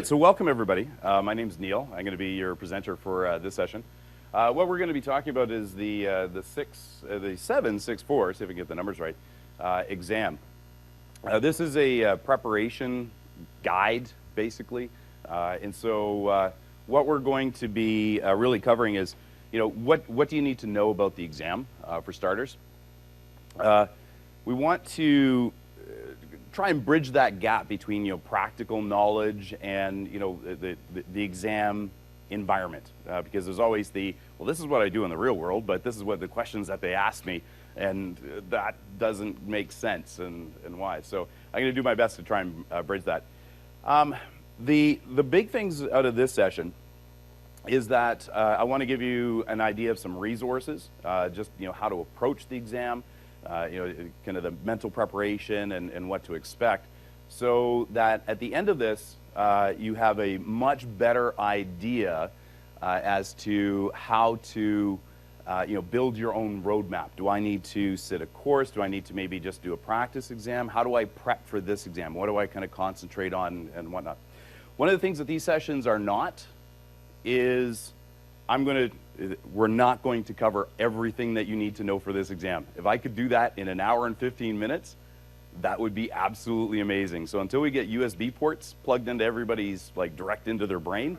So welcome everybody. My name's Neil. I'm going to be your presenter for this session. What we're going to be talking about is the 764, see if I can get the numbers right, exam. This is a preparation guide, basically. And so what we're going to be really covering is, what do you need to know about the exam, for starters? We want to try and bridge that gap between practical knowledge and the exam environment, because there's always well, this is what I do in the real world, but this is what the questions that they ask me, and that doesn't make sense, and why. So I'm going to do my best to try and bridge that. The big things out of this session is that I want to give you an idea of some resources, just how to approach the exam. Kind of the mental preparation and what to expect, so that at the end of this, you have a much better idea as to how to build your own roadmap. Do I need to sit a course? Do I need to maybe just do a practice exam? How do I prep for this exam? What do I kind of concentrate on and whatnot? One of the things that these sessions are not is we're not going to cover everything that you need to know for this exam. If I could do that in an hour and 15 minutes, that would be absolutely amazing. So until we get USB ports plugged into everybody's, direct into their brain,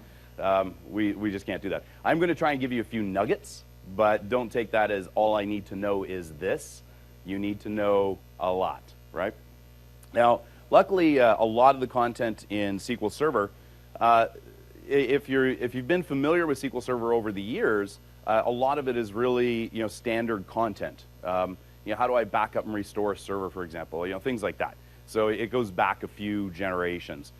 we just can't do that. I'm going to try and give you a few nuggets, but don't take that as all I need to know is this. You need to know a lot, right? Now, luckily, a lot of the content in SQL Server, if you've been familiar with SQL Server over the years, a lot of it is really standard content. How do I back up and restore a server, for example? Things like that. So it goes back a few generations.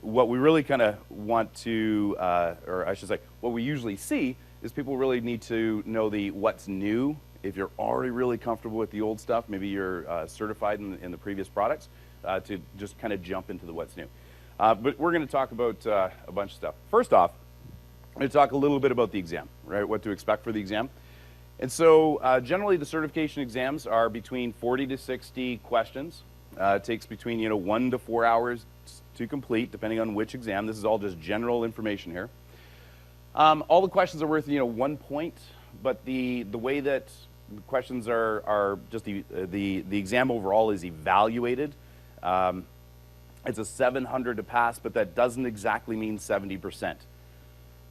What we really kind of want to, or I should say, what we usually see is people really need to know what's new. If you're already really comfortable with the old stuff, maybe you're certified in the previous products, to just kind of jump into the what's new. But we're going to talk about a bunch of stuff. First off, I'm going to talk a little bit about the exam, right? What to expect for the exam. And so generally the certification exams are between 40 to 60 questions. It takes between 1 to 4 hours to complete, depending on which exam. This is all just general information here. All the questions are worth 1 point, but the way that the questions are just the exam overall is evaluated. It's a 700 to pass, but that doesn't exactly mean 70%.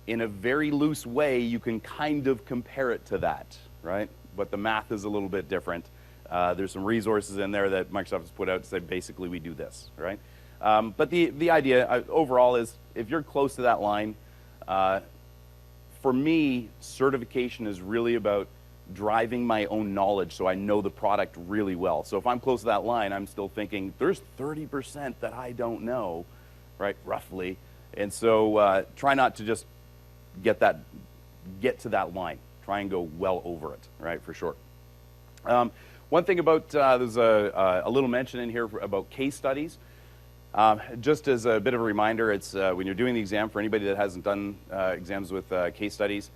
In a very loose way, you can kind of compare it to that, right? But the math is a little bit different. There's some resources in there that Microsoft has put out to say basically we do this, right? But the idea overall is if you're close to that line, for me, certification is really about driving my own knowledge so I know the product really well. So if I'm close to that line, I'm still thinking there's 30% that I don't know, right, roughly. And so try not to just get to that line. Try and go well over it, right, for sure. One thing about, there's a little mention in here about case studies. Just as a bit of a reminder, it's when you're doing the exam, for anybody that hasn't done exams with case studies,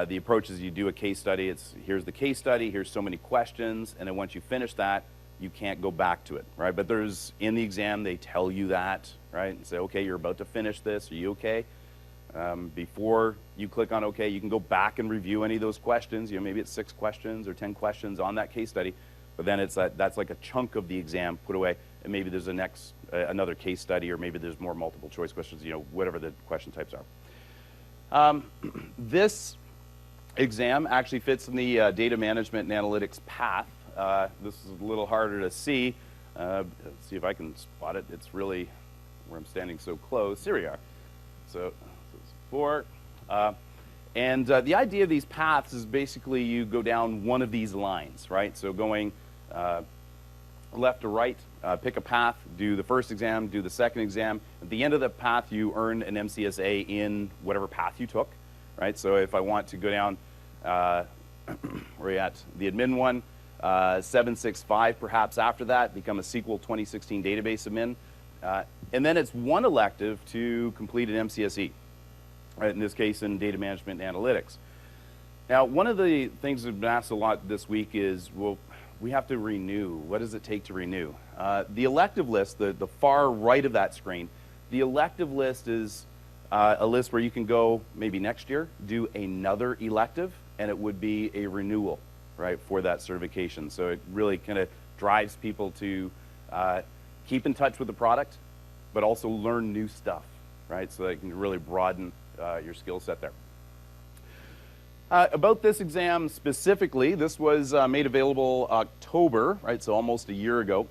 the approach is you do a case study. Here's the case study, here's so many questions, and then once you finish that, you can't go back to it, right? But in the exam, they tell you that, right? And say, okay, you're about to finish this, are you okay? Before you click on okay, you can go back and review any of those questions. Maybe it's 6 questions or 10 questions on that case study, but then that's like a chunk of the exam put away, and maybe there's another case study, or maybe there's more multiple choice questions, whatever the question types are. This exam actually fits in the data management and analytics path. This is a little harder to see. Let's see if I can spot it. It's really where I'm standing so close. Here we are. So this is 4. And the idea of these paths is basically you go down one of these lines, right? So going left to right, pick a path, do the first exam, do the second exam. At the end of the path, you earn an MCSA in whatever path you took, right? So if I want to go down, where are you at? The admin one, 765 perhaps after that, become a SQL 2016 database admin. And then it's one elective to complete an MCSE, right? In this case, in data management and analytics. Now, one of the things that's been asked a lot this week is, well, we have to renew. What does it take to renew? The elective list, the far right of that screen, The elective list is a list where you can go maybe next year, do another elective, and it would be a renewal, right, for that certification. So it really kind of drives people to keep in touch with the product, but also learn new stuff, right? So that it can really broaden your skill set there. About this exam specifically, this was made available October, right, so almost a year ago.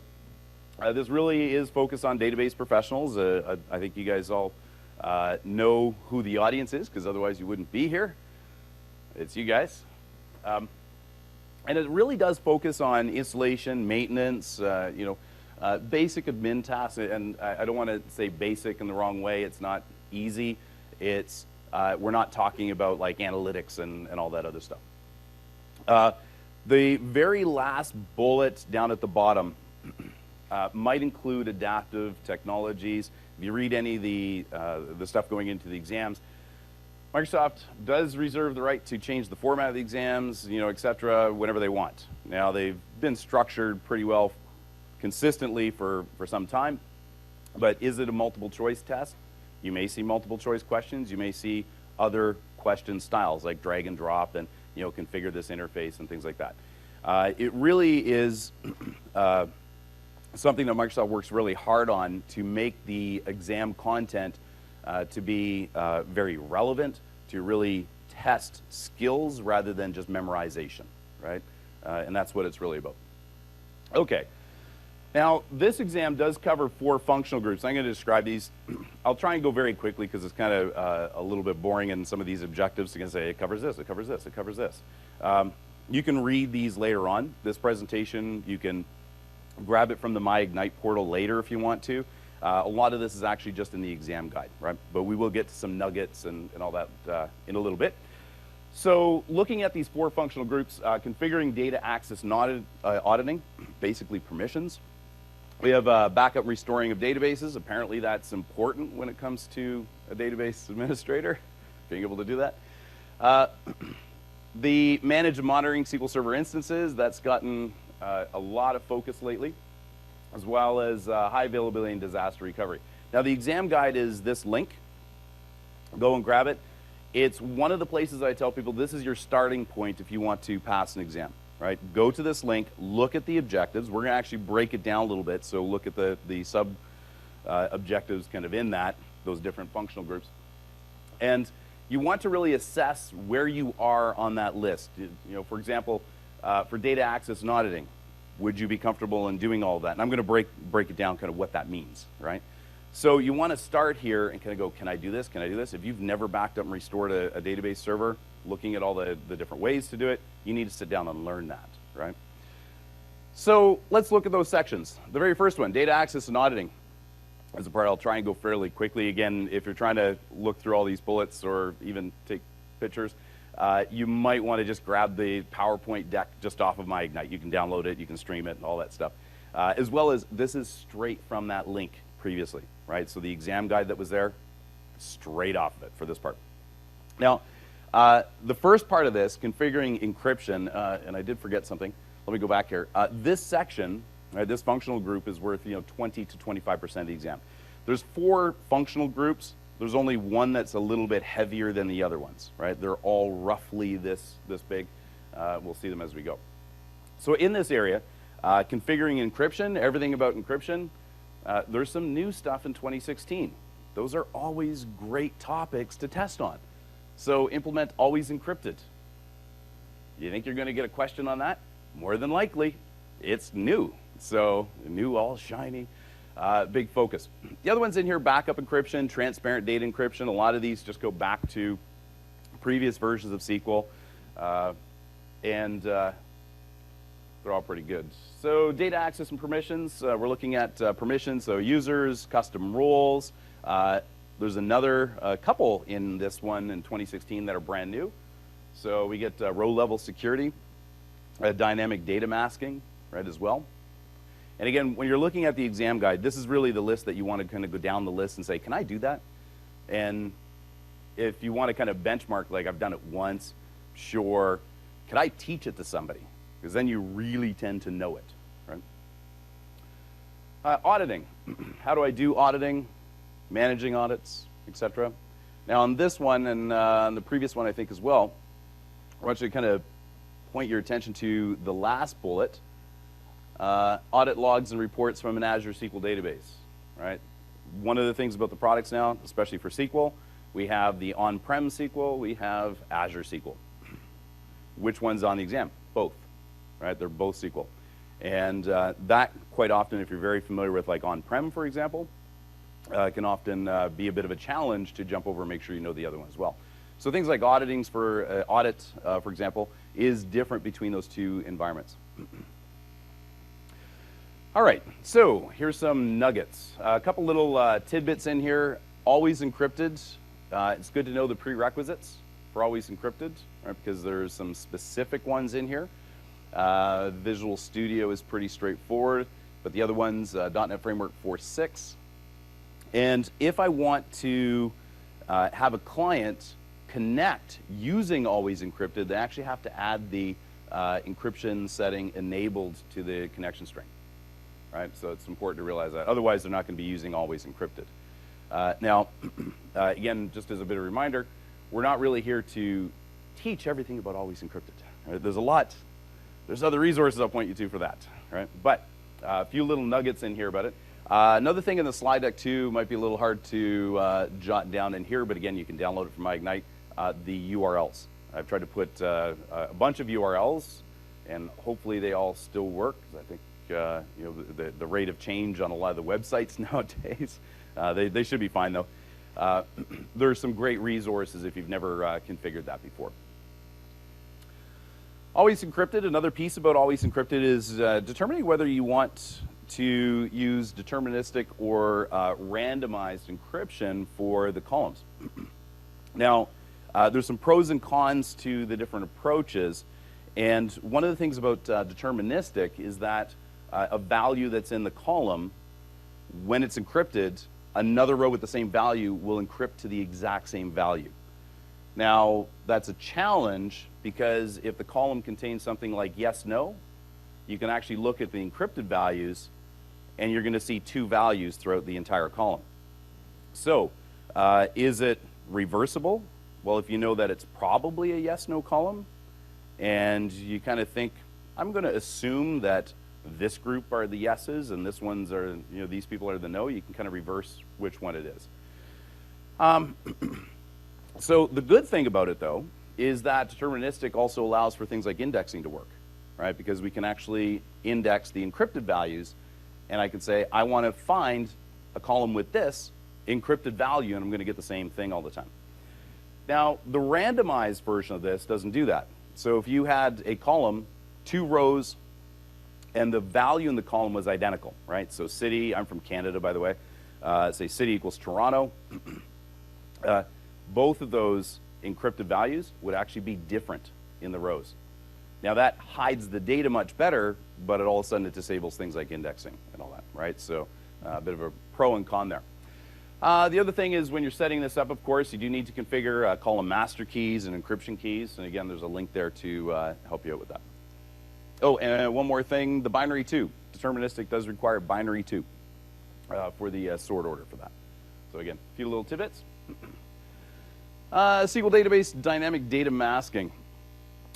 This really is focused on database professionals. I think you guys all know who the audience is, because otherwise you wouldn't be here. It's you guys. And it really does focus on installation, maintenance, basic admin tasks. And I don't want to say basic in the wrong way. It's not easy. It's we're not talking about like analytics and all that other stuff. The very last bullet down at the bottom might include adaptive technologies. If you read any of the stuff going into the exams, Microsoft does reserve the right to change the format of the exams, et cetera, whenever they want. Now, they've been structured pretty well consistently for some time, but is it a multiple choice test? You may see multiple choice questions. You may see other question styles like drag and drop and configure this interface and things like that. It really is something that Microsoft works really hard on to make the exam content to be very relevant, to really test skills rather than just memorization, right? And that's what it's really about. Okay. Now, this exam does cover 4 functional groups. I'm going to describe these. I'll try and go very quickly because it's kind of a little bit boring in some of these objectives. You can say it covers this, it covers this, it covers this. You can read these later on. This presentation, you can grab it from the My Ignite portal later if you want to. A lot of this is actually just in the exam guide, right? But we will get to some nuggets and all that in a little bit. So looking at these 4 functional groups, configuring data access and auditing, basically permissions. We have backup restoring of databases. Apparently that's important when it comes to a database administrator, being able to do that. The manage and monitoring SQL Server instances, that's gotten a lot of focus lately, as well as high availability and disaster recovery. Now the exam guide is this link. Go and grab it. It's one of the places I tell people this is your starting point if you want to pass an exam. Right? Go to this link, look at the objectives. We're going to actually break it down a little bit, so look at the sub objectives kind of in those different functional groups. And you want to really assess where you are on that list. For example, for data access and auditing, would you be comfortable in doing all of that? And I'm going to break it down kind of what that means, right? So you want to start here and kind of go, can I do this? Can I do this? If you've never backed up and restored a database server, looking at all the different ways to do it, you need to sit down and learn that, right? So let's look at those sections. The very first one, data access and auditing. As a part, I'll try and go fairly quickly. Again, if you're trying to look through all these bullets or even take pictures, you might want to just grab the PowerPoint deck just off of My Ignite. You can download it, you can stream it, and all that stuff. As well as this is straight from that link previously, right? So the exam guide that was there, straight off of it for this part. Now, the first part of this, configuring encryption, and I did forget something. Let me go back here. This section, this functional group is worth 20 to 25% of the exam. There's 4 functional groups. There's only one that's a little bit heavier than the other ones, right? They're all roughly this big. We'll see them as we go. So in this area, configuring encryption, everything about encryption, there's some new stuff in 2016. Those are always great topics to test on. So implement always encrypted. You think you're going to get a question on that? More than likely, it's new. So new, all shiny, big focus. The other ones in here, backup encryption, transparent data encryption. A lot of these just go back to previous versions of SQL, and they're all pretty good. So data access and permissions, we're looking at permissions, so users, custom roles. There's another couple in this one in 2016 that are brand new. So we get row level security, dynamic data masking, right, as well. And again, when you're looking at the exam guide, this is really the list that you want to kind of go down the list and say, can I do that? And if you want to kind of benchmark, like I've done it once, sure. Could I teach it to somebody? Because then you really tend to know it, right? Auditing. How do I do auditing? managing audits, etc. Now on this one, and on the previous one I think as well, I want you to kind of point your attention to the last bullet, audit logs and reports from an Azure SQL database, right? One of the things about the products now, especially for SQL, we have the on-prem SQL, we have Azure SQL. Which one's on the exam? Both, right? They're both SQL. And that, quite often, if you're very familiar with like on-prem, for example, can often be a bit of a challenge to jump over and make sure you know the other one as well. So things like auditings for audit, for example, is different between those two environments. All right, so here's some nuggets. A couple little tidbits in here. Always encrypted. It's good to know the prerequisites for always encrypted, right, because there's some specific ones in here. Visual Studio is pretty straightforward, but the other ones, .NET Framework 4.6. And if I want to have a client connect using always encrypted, they actually have to add the encryption setting enabled to the connection string, right? So it's important to realize that. Otherwise, they're not going to be using always encrypted. Now, again, just as a bit of a reminder, we're not really here to teach everything about always encrypted. Right? There's a lot. There's other resources I'll point you to for that, right? But a few little nuggets in here about it. Another thing in the slide deck too might be a little hard to jot down in here, but again, you can download it from Ignite. The URLs. I've tried to put a bunch of URLs, and hopefully they all still work. Because I think you know, the rate of change on a lot of the websites nowadays, they should be fine though. There's some great resources if you've never configured that before. Always encrypted. Another piece about always encrypted is determining whether you want to use deterministic or randomized encryption for the columns. Now, there's some pros and cons to the different approaches, and one of the things about deterministic is that a value that's in the column, when it's encrypted, another row with the same value will encrypt to the exact same value. Now, that's a challenge because if the column contains something like yes, no, you can actually look at the encrypted values and you're going to see two values throughout the entire column. So, is it reversible? Well, if you know that it's probably a yes, no column, and you kind of think, I'm going to assume that this group are the yeses and this one's are, you know, these people are the no, you can kind of reverse which one it is. So the good thing about it, though, is that deterministic also allows for things like indexing to work, right? Because we can actually index the encrypted values, and I can say, I want to find a column with this encrypted value, and I'm going to get the same thing all the time. Now, the randomized version of this doesn't do that. So if you had a column, 2 rows, and the value in the column was identical, right? So city, I'm from Canada, by the way. Say city equals Toronto. Both of those encrypted values would actually be different in the rows. Now that hides the data much better, but all of a sudden it disables things like indexing and all that, right? So a bit of a pro and con there. The other thing is when you're setting this up, of course, you do need to configure column master keys and encryption keys. And again, there's a link there to help you out with that. Oh, and one more thing, the binary 2. Deterministic does require binary 2 for the sort order for that. So again, a few little tidbits. SQL database dynamic data masking.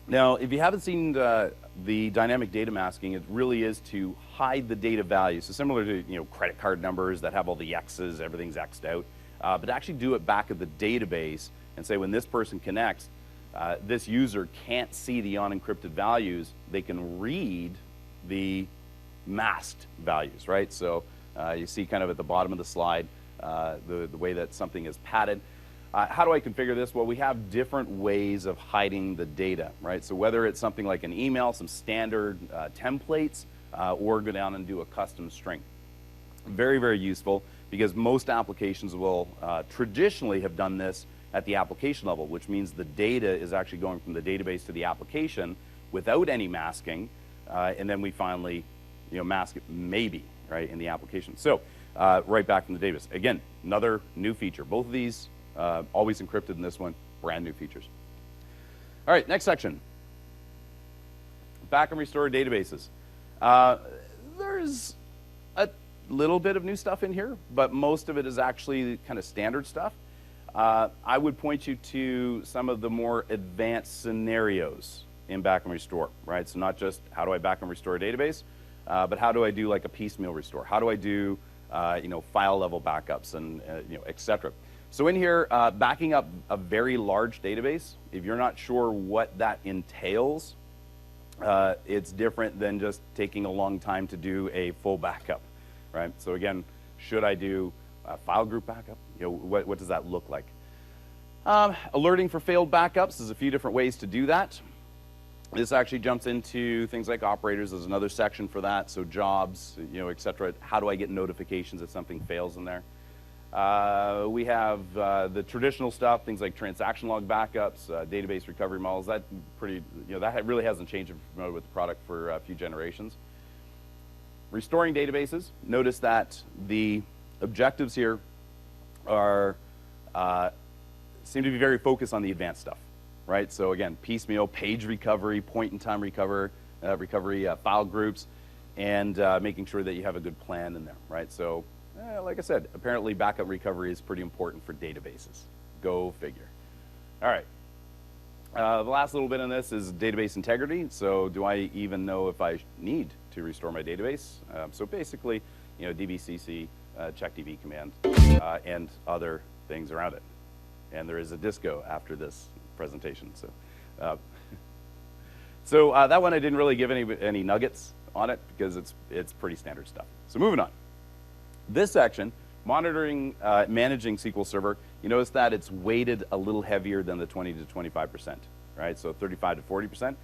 Now, if you haven't seen the dynamic data masking, it really is to hide the data value. So similar to, you know, credit card numbers that have all the X's, everything's X'd out. But actually do it back at the database and say when this person connects, this user can't see the unencrypted values. They can read the masked values, right? So you see kind of at the bottom of the slide the way that something is padded. How do I configure this? Well, we have different ways of hiding the data, right? So whether it's something like an email, some standard templates, or go down and do a custom string. Very, very useful because most applications will traditionally have done this at the application level, which means the data is actually going from the database to the application without any masking, and then we finally, you know, mask it maybe, right, in the application. So right back from the database. Again, another new feature. Both of these always encrypted in this one, brand new features. All right, next section. Back and restore databases. There's a little bit of new stuff in here, but most of it is actually kind of standard stuff. I would point you to some of the more advanced scenarios in back and restore, right? So not just how do I back and restore a database, but how do I do like a piecemeal restore? How do I do file level backups and et cetera. So in here, backing up a very large database, if you're not sure what that entails, it's different than just taking a long time to do a full backup, right? So again, should I do a file group backup? What does that look like? Alerting for failed backups, there's a few different ways to do that. This actually jumps into things like operators. There's another section for that. So jobs, et cetera. How do I get notifications if something fails in there? We have the traditional stuff, things like transaction log backups, database recovery models. That that really hasn't changed if you're familiar with the product for a few generations. Restoring databases. Notice that the objectives here are seem to be very focused on the advanced stuff, right? So again, piecemeal, page recovery, point-in-time recovery, file groups, and making sure that you have a good plan in there, right? So. Like I said, apparently backup recovery is pretty important for databases. Go figure. All right. The last little bit on this is database integrity. So do I even know if I need to restore my database? So basically, dbcc, checkdb command, and other things around it. And there is a disco after this presentation. So, that one I didn't really give any nuggets on it because it's pretty standard stuff. So moving on. This section, monitoring, managing SQL Server, you notice that it's weighted a little heavier than the 20 to 25%, right? So 35 to 40%.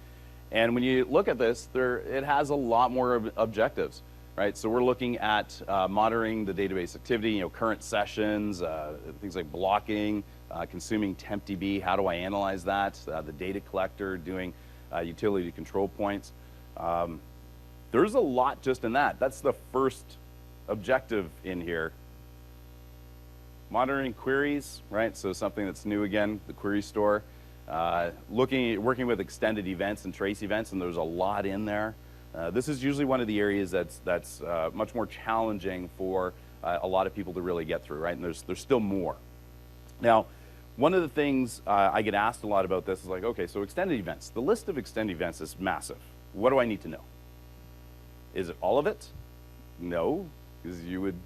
And when you look at this, it has a lot more objectives, right? So we're looking at monitoring the database activity, current sessions, things like blocking, consuming tempdb. How do I analyze that? The data collector, doing utility control points. There's a lot just in that. That's the first objective in here. Monitoring queries, right? So something that's new again, the query store. Working with extended events and trace events, and there's a lot in there. This is usually one of the areas that's much more challenging for a lot of people to really get through, right? And there's still more. Now, one of the things I get asked a lot about this is like, okay, so extended events. The list of extended events is massive. What do I need to know? Is it all of it? No, because you would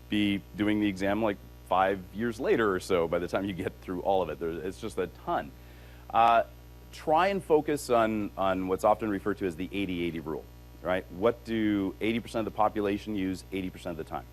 be doing the exam like 5 years later or so by the time you get through all of it. It's just a ton. Try and focus on what's often referred to as the 80-80 rule, right? What do 80% of the population use 80% of the time?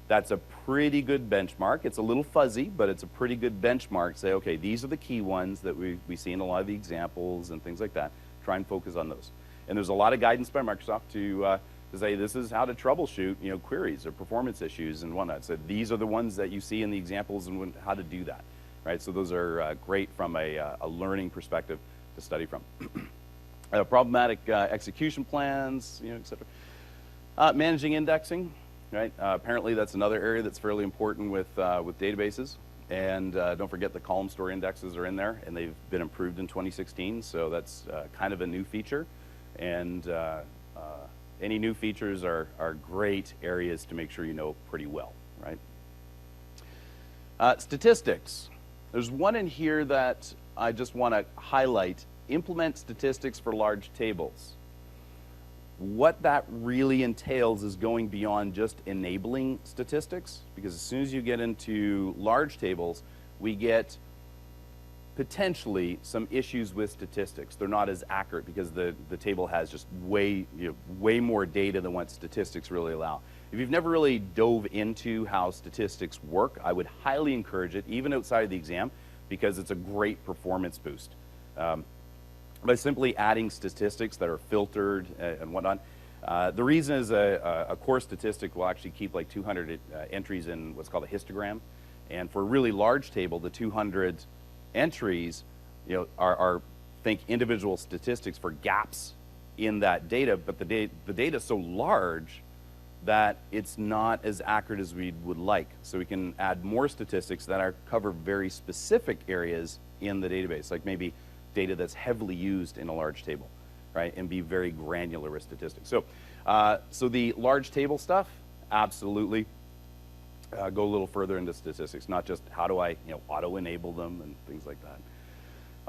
That's a pretty good benchmark. It's a little fuzzy, but it's a pretty good benchmark. Say, okay, these are the key ones that we see in a lot of the examples and things like that. Try and focus on those. And there's a lot of guidance by Microsoft to say this is how to troubleshoot queries or performance issues and whatnot. So these are the ones that you see in the examples and how to do that, right? So those are great from a learning perspective to study from. Problematic execution plans, et cetera. Managing indexing, right? Apparently that's another area that's fairly important with databases. And don't forget the column store indexes are in there, and they've been improved in 2016. So that's kind of a new feature. And any new features are great areas to make sure you know pretty well, right? Statistics. There's one in here that I just want to highlight. Implement statistics for large tables. What that really entails is going beyond just enabling statistics, because as soon as you get into large tables, we get potentially some issues with statistics. They're not as accurate because the table has just way more data than what statistics really allow. If you've never really dove into how statistics work, I would highly encourage it, even outside of the exam, because it's a great performance boost. By simply adding statistics that are filtered and whatnot. The reason is a core statistic will actually keep like 200 entries in what's called a histogram. And for a really large table, the 200 entries are think individual statistics for gaps in that data, but the data is so large that it's not as accurate as we would like. So we can add more statistics that cover very specific areas in the database, like maybe data that's heavily used in a large table, right, and be very granular with statistics. So, so the large table stuff, absolutely go a little further into statistics, not just how do I auto-enable them and things like that,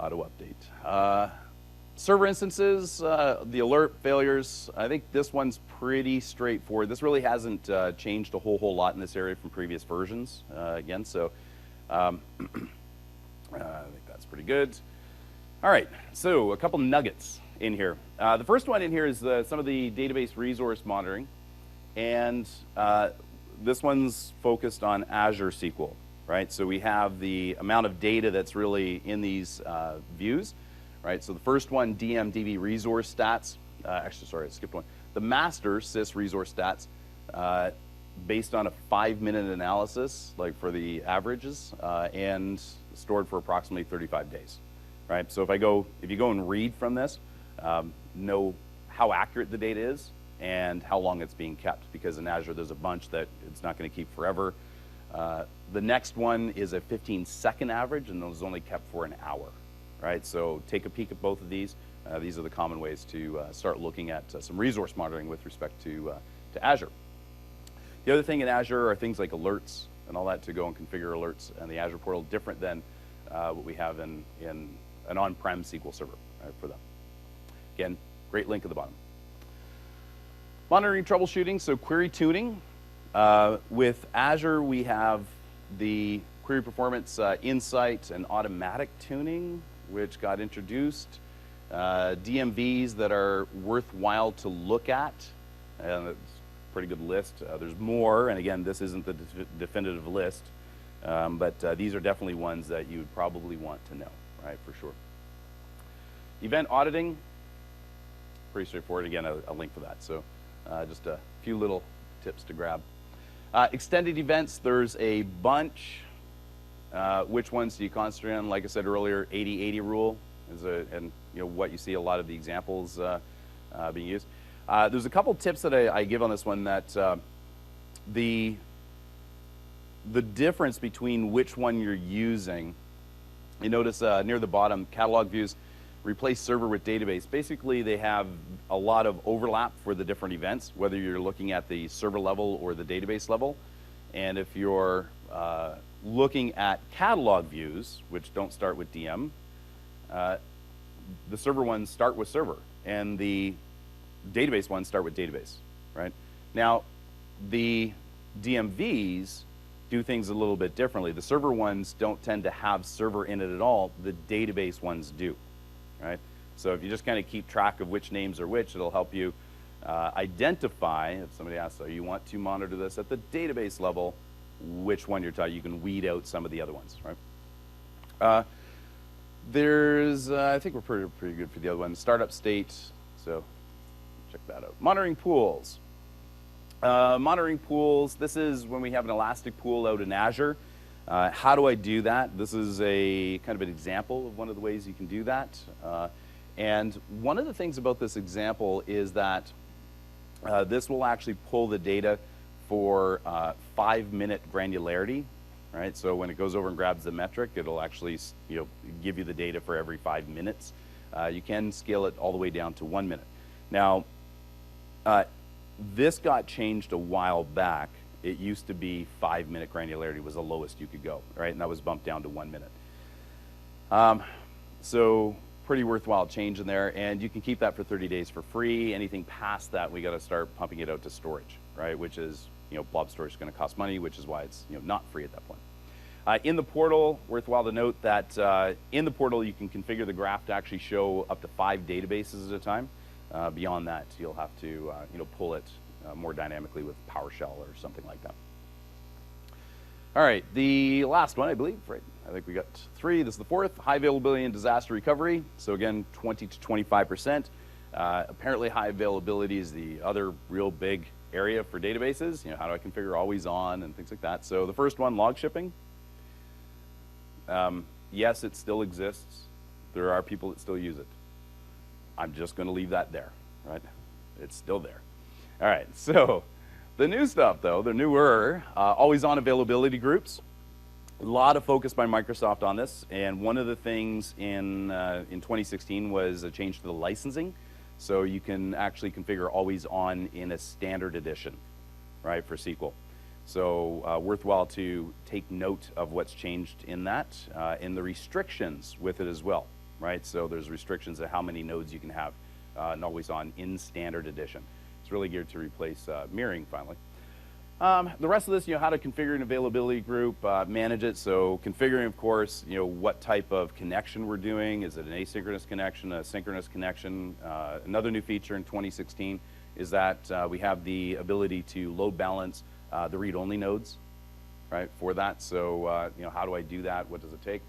auto-update. Server instances, the alert failures, I think this one's pretty straightforward. This really hasn't changed a whole lot in this area from previous versions, again, so I think that's pretty good. All right, so a couple nuggets in here. The first one in here is some of the database resource monitoring, and this one's focused on Azure SQL, right? So we have the amount of data that's really in these views, right? So the first one, DB resource stats. Actually, sorry, I skipped one. The master sys resource stats, based on a 5-minute analysis, like for the averages, and stored for approximately 35 days, right? So if you go and read from this, know how accurate the data is and how long it's being kept, because in Azure there's a bunch that it's not going to keep forever. The next one is a 15-second average, and those only kept for an hour, right? So take a peek at both of these. These are the common ways to start looking at some resource monitoring with respect to Azure. The other thing in Azure are things like alerts and all that, to go and configure alerts in the Azure portal, different than what we have in an on-prem SQL Server, right, for them. Again, great link at the bottom. Monitoring troubleshooting, so query tuning. With Azure, we have the query performance insight and automatic tuning, which got introduced. DMVs that are worthwhile to look at, and it's a pretty good list. There's more, and again, this isn't the definitive list, but these are definitely ones that you would probably want to know, right, for sure. Event auditing, pretty straightforward. Again, a link for that. So just a few little tips to grab. Extended events, there's a bunch. Which ones do you concentrate on? Like I said earlier, 80-80 rule is and what you see a lot of the examples being used. There's a couple tips that I give on this one, that the difference between which one you're using. You notice near the bottom, catalog views, replace server with database. Basically, they have a lot of overlap for the different events, whether you're looking at the server level or the database level. And if you're looking at catalog views, which don't start with DM, the server ones start with server, and the database ones start with database, right? Now, the DMVs do things a little bit differently. The server ones don't tend to have server in it at all. The database ones do, right? So if you just kind of keep track of which names are which, it'll help you identify, if somebody asks, you want to monitor this at the database level, which one you're talking, you can weed out some of the other ones, right? There's, I think we're pretty good for the other one, startup state, so check that out. Monitoring pools. Monitoring pools, this is when we have an elastic pool out in Azure. How do I do that? This is a kind of an example of one of the ways you can do that. And one of the things about this example is that this will actually pull the data for 5-minute granularity, right? So when it goes over and grabs the metric, it'll actually give you the data for every 5 minutes. You can scale it all the way down to 1 minute. Now, this got changed a while back. It used to be 5-minute granularity was the lowest you could go, right? And that was bumped down to 1 minute. So pretty worthwhile change in there, and you can keep that for 30 days for free. Anything past that, we got to start pumping it out to storage, right? Which is, blob storage is going to cost money, which is why it's not free at that point. In the portal, worthwhile to note that in the portal you can configure the graph to actually show up to 5 databases at a time. Beyond that, you'll have to pull it more dynamically with PowerShell or something like that. All right, the last one, I believe, right? I think we got 3. This is the 4th, high availability and disaster recovery. So again, 20 to 25%. Apparently high availability is the other real big area for databases. How do I configure always on and things like that? So the first one, log shipping. Yes, it still exists. There are people that still use it. I'm just going to leave that there, right? It's still there. All right, so the new stuff, though, the newer, always-on availability groups. A lot of focus by Microsoft on this, and one of the things in 2016 was a change to the licensing. So you can actually configure always-on in a standard edition, right, for SQL. So worthwhile to take note of what's changed in that, in the restrictions with it as well, right? So there's restrictions of how many nodes you can have, and always on in standard edition. It's really geared to replace mirroring finally. The rest of this, how to configure an availability group, manage it. So configuring, of course, what type of connection we're doing. Is it an asynchronous connection, a synchronous connection? Another new feature in 2016 is that we have the ability to load balance the read-only nodes, right, for that. So, how do I do that? What does it take?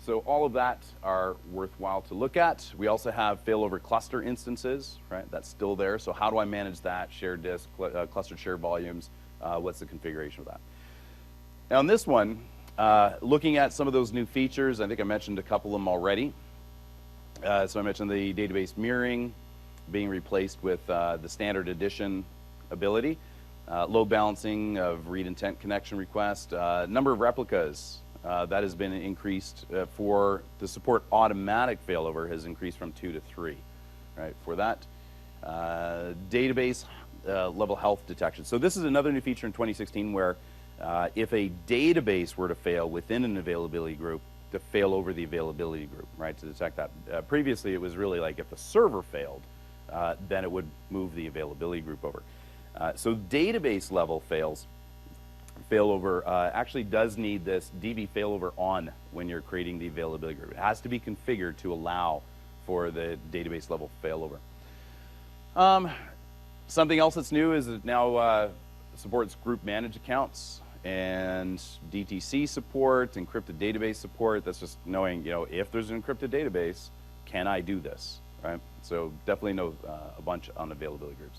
So all of that are worthwhile to look at. We also have failover cluster instances, right? That's still there. So how do I manage that? Shared disk, clustered share volumes. What's the configuration of that? Now, in this one, looking at some of those new features, I think I mentioned a couple of them already. So I mentioned the database mirroring being replaced with the standard edition ability. Load balancing of read intent connection request. Number of replicas. That has been increased for the support automatic failover has increased from 2 to 3, right, for that. Database level health detection. So this is another new feature in 2016 where if a database were to fail within an availability group, to fail over the availability group, right, to detect that. Previously, it was really like if the server failed, then it would move the availability group over. So database level failover actually does need this DB failover on when you're creating the availability group. It has to be configured to allow for the database level failover. Something else that's new is it now supports group managed accounts and DTC support, encrypted database support. That's just knowing, if there's an encrypted database, can I do this, right? So definitely know a bunch on availability groups.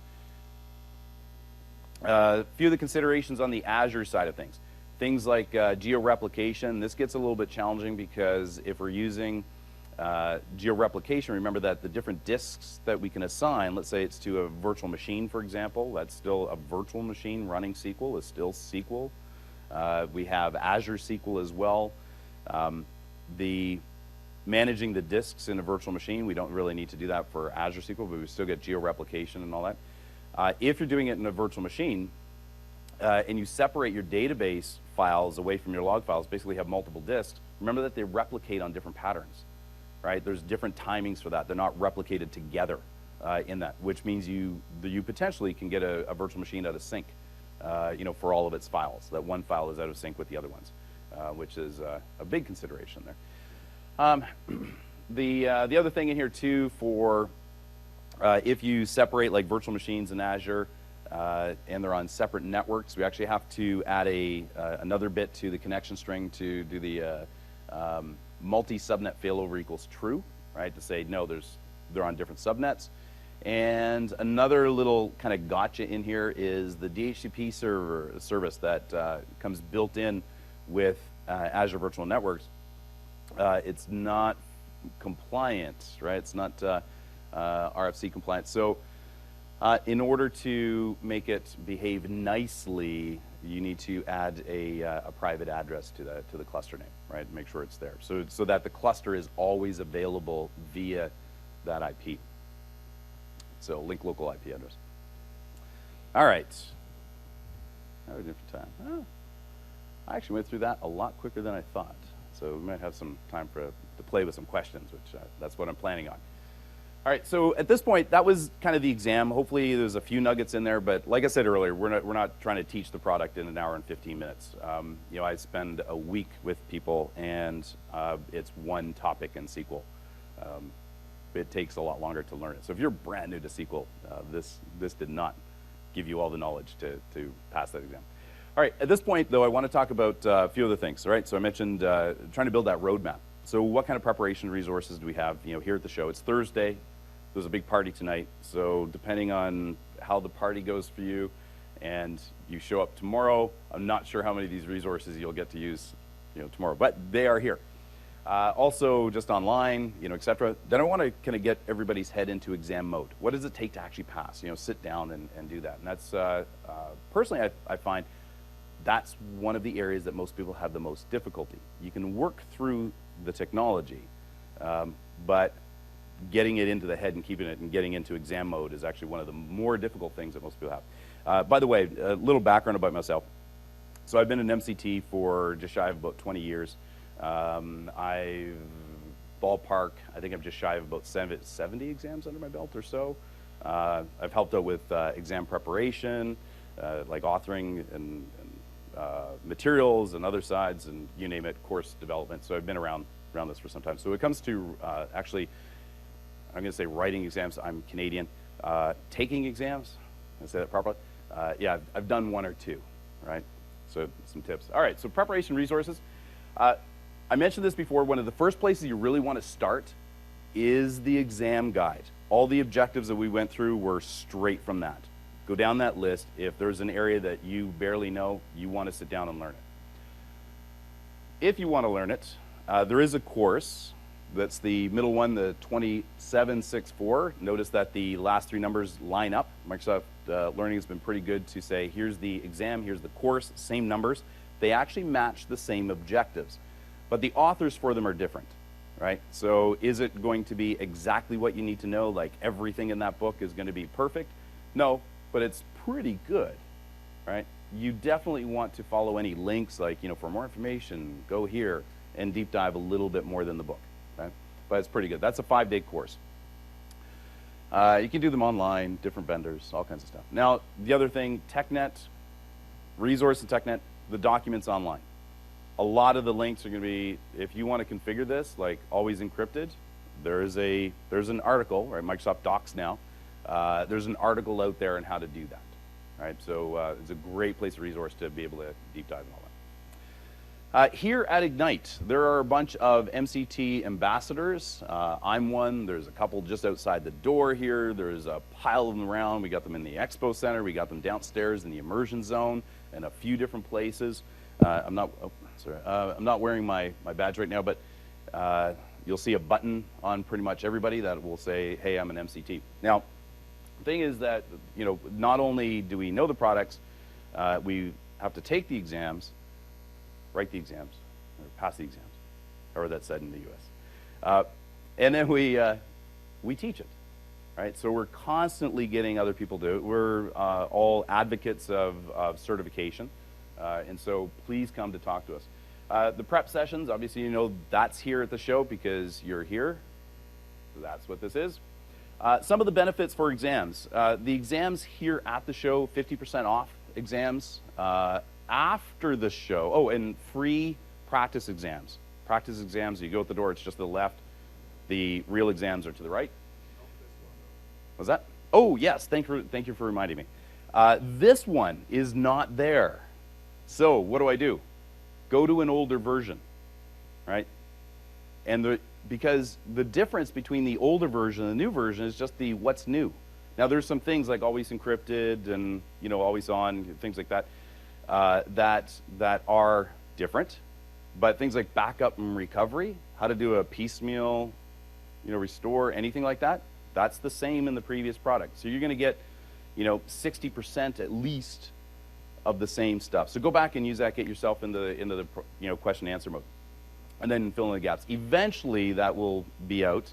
A few of the considerations on the Azure side of things. Things like geo-replication. This gets a little bit challenging because if we're using geo-replication, remember that the different disks that we can assign, let's say it's to a virtual machine, for example, that's still a virtual machine running SQL, is still SQL. We have Azure SQL as well. Managing the disks in a virtual machine, we don't really need to do that for Azure SQL, but we still get geo-replication and all that. If you're doing it in a virtual machine and you separate your database files away from your log files, basically have multiple disks, remember that they replicate on different patterns, right? There's different timings for that. They're not replicated together in that, which means you potentially can get a virtual machine out of sync, for all of its files. That one file is out of sync with the other ones, which is a big consideration there. The other thing in here too for if you separate like virtual machines in Azure and they're on separate networks, we actually have to add another bit to the connection string to do the multi-subnet failover equals true, right? To say no, they're on different subnets. And another little kind of gotcha in here is the DHCP service that comes built in with Azure Virtual Networks. It's not compliant, right? It's not RFC compliant. So in order to make it behave nicely, you need to add a private address to the cluster name, right? Make sure it's there, so that the cluster is always available via that IP. So link local IP address. All right. How are we doing for time? Oh, I actually went through that a lot quicker than I thought. So we might have some time to play with some questions, which that's what I'm planning on. All right, so at this point, that was kind of the exam. Hopefully there's a few nuggets in there, but like I said earlier, we're not trying to teach the product in an hour and 15 minutes. I spend a week with people, and it's one topic in SQL. It takes a lot longer to learn it. So if you're brand new to SQL, this did not give you all the knowledge to pass that exam. All right, at this point, though, I want to talk about a few other things. All right, so I mentioned trying to build that roadmap. So what kind of preparation resources do we have here at the show? It's Thursday. There's a big party tonight. So depending on how the party goes for you and you show up tomorrow, I'm not sure how many of these resources you'll get to use tomorrow, but they are here. Also just online, etc. Then I want to kind of get everybody's head into exam mode. What does it take to actually pass? Sit down and do that. And that's, personally, I find that's one of the areas that most people have the most difficulty. You can work through the technology, but getting it into the head and keeping it and getting into exam mode is actually one of the more difficult things that most people have. By the way, a little background about myself. So I've been an MCT for just shy of about 20 years. I've ballpark, I think I'm just shy of about 70 exams under my belt or so. I've helped out with exam preparation, like authoring and materials and other sides, and you name it, course development. So I've been around this for some time. So when it comes to actually, I'm going to say writing exams, I'm Canadian. Taking exams, did I say that properly? Yeah, I've done one or two, right? So some tips. All right, so preparation resources. I mentioned this before, one of the first places you really want to start is the exam guide. All the objectives that we went through were straight from that. Go down that list. If there's an area that you barely know, you want to sit down and learn it. If you want to learn it, there is a course. That's the middle one, the 2764. Notice that the last three numbers line up. Microsoft Learning has been pretty good to say, here's the exam, here's the course, same numbers. They actually match the same objectives, but the authors for them are different, right? So is it going to be exactly what you need to know, like everything in that book is going to be perfect? No, but it's pretty good, right? You definitely want to follow any links, like, for more information, go here and deep dive a little bit more than the book. Okay? But it's pretty good. That's a 5-day course. You can do them online, different vendors, all kinds of stuff. Now, the other thing, TechNet, resource in TechNet, the documents online. A lot of the links are going to be, if you want to configure this, like always encrypted, there's an article, right? Microsoft Docs now. There's an article out there on how to do that, right? So it's a great place of resource to be able to deep dive and all that. Here at Ignite, there are a bunch of MCT ambassadors. I'm one. There's a couple just outside the door here. There's a pile of them around. We got them in the Expo Center. We got them downstairs in the immersion zone and a few different places. I'm not wearing my badge right now, but you'll see a button on pretty much everybody that will say, hey, I'm an MCT. Now, the thing is that, not only do we know the products, we have to take the exams, write the exams, or pass the exams, however that's said in the US. And then we teach it, right? So we're constantly getting other people to do it. We're all advocates of certification, and so please come to talk to us. The prep sessions, obviously that's here at the show because you're here. So that's what this is. Some of the benefits for exams. The exams here at the show, 50% off exams. After the show, oh, and free practice exams. Practice exams, you go out the door, it's just to the left. The real exams are to the right. Was that? Oh, yes, thank you for reminding me. This one is not there. So what do? Go to an older version, right? And because the difference between the older version and the new version is just the what's new. Now there's some things like always encrypted and always on, things like that. That are different, but things like backup and recovery, how to do a piecemeal, restore, anything like that, that's the same in the previous product. So you're going to get, 60% at least of the same stuff. So go back and use that, get yourself into the question and answer mode, and then fill in the gaps. Eventually that will be out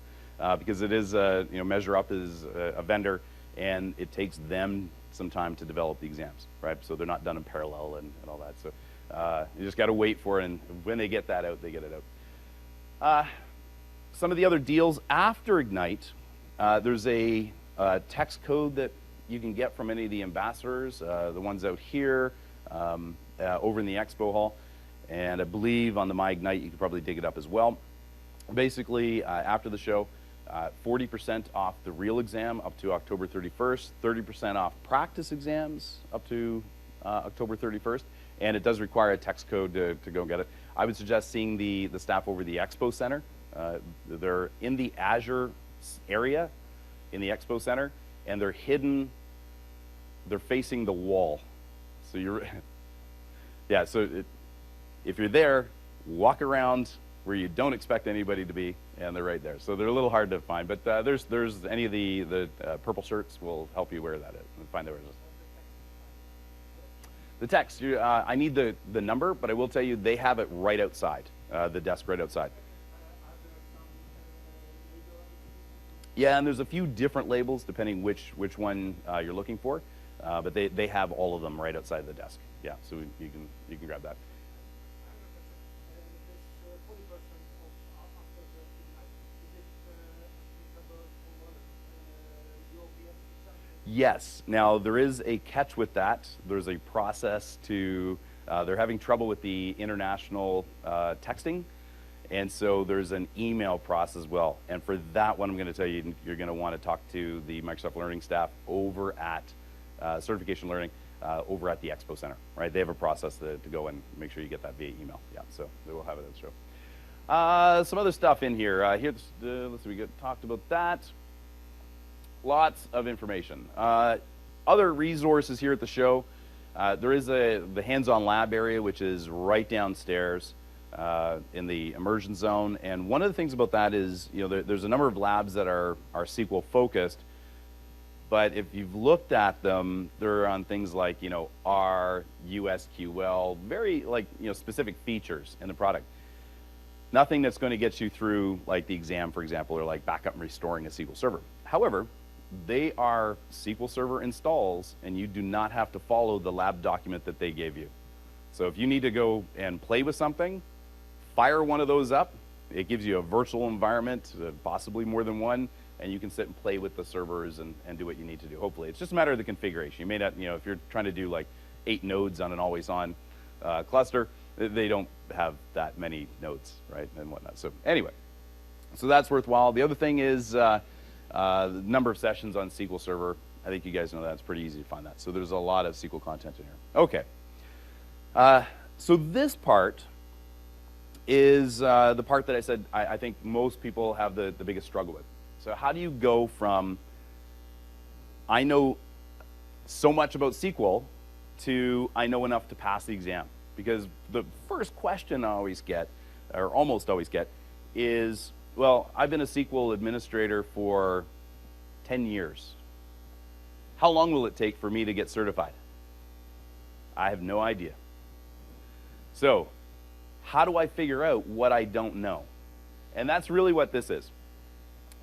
because it is Measure Up is a vendor, and it takes them some time to develop the exams, right? So they're not done in parallel and all that. So you just got to wait for it, and when they get that out, they get it out. Some of the other deals after Ignite, there's a text code that you can get from any of the ambassadors, the ones out here, over in the expo hall, and I believe on the My Ignite you can probably dig it up as well. Basically, after the show, 40% off the real exam up to October 31st, 30% off practice exams up to October 31st, and it does require a text code to go get it. I would suggest seeing the staff over the Expo Center. They're in the Azure area in the Expo Center, and they're hidden, they're facing the wall. So you're, yeah, so if you're there, walk around where you don't expect anybody to be, and they're right there. So they're a little hard to find, but there's any of the purple shirts will help you where that is and find out where it is. The text, I need the number, but I will tell you they have it right outside, the desk right outside. Yeah, and there's a few different labels depending which one you're looking for. but they have all of them right outside the desk. Yeah, so you can grab that. Yes. Now, there is a catch with that. There's a process to, they're having trouble with the international texting, and so there's an email process as well. And for that one, I'm going to tell you, you're going to want to talk to the Microsoft Learning staff over at Certification Learning, over at the Expo Center, right? They have a process to go and make sure you get that via email. Yeah, so they will have it at the show. Some other stuff in here. Let's see, we talked about that. Lots of information. Other resources here at the show. There is the hands-on lab area, which is right downstairs in the immersion zone. And one of the things about that is, there's a number of labs that are SQL focused. But if you've looked at them, they're on things like, R, USQL, very specific features in the product. Nothing that's going to get you through like the exam, for example, or like backup and restoring a SQL Server. However, they are SQL Server installs, and you do not have to follow the lab document that they gave you. So if you need to go and play with something, fire one of those up. It gives you a virtual environment, possibly more than one, and you can sit and play with the servers and do what you need to do. Hopefully, it's just a matter of the configuration. You may not, if you're trying to do like 8 nodes on an always-on cluster, they don't have that many nodes, right, and whatnot. So anyway, so that's worthwhile. The other thing is the number of sessions on SQL Server. I think you guys know that. It's pretty easy to find that. So there's a lot of SQL content in here. Okay. So this part is the part that I said I think most people have the biggest struggle with. So how do you go from, I know so much about SQL, to I know enough to pass the exam? Because the first question I always get, or almost always get, is, well, I've been a SQL administrator for 10 years. How long will it take for me to get certified? I have no idea. So, how do I figure out what I don't know? And that's really what this is.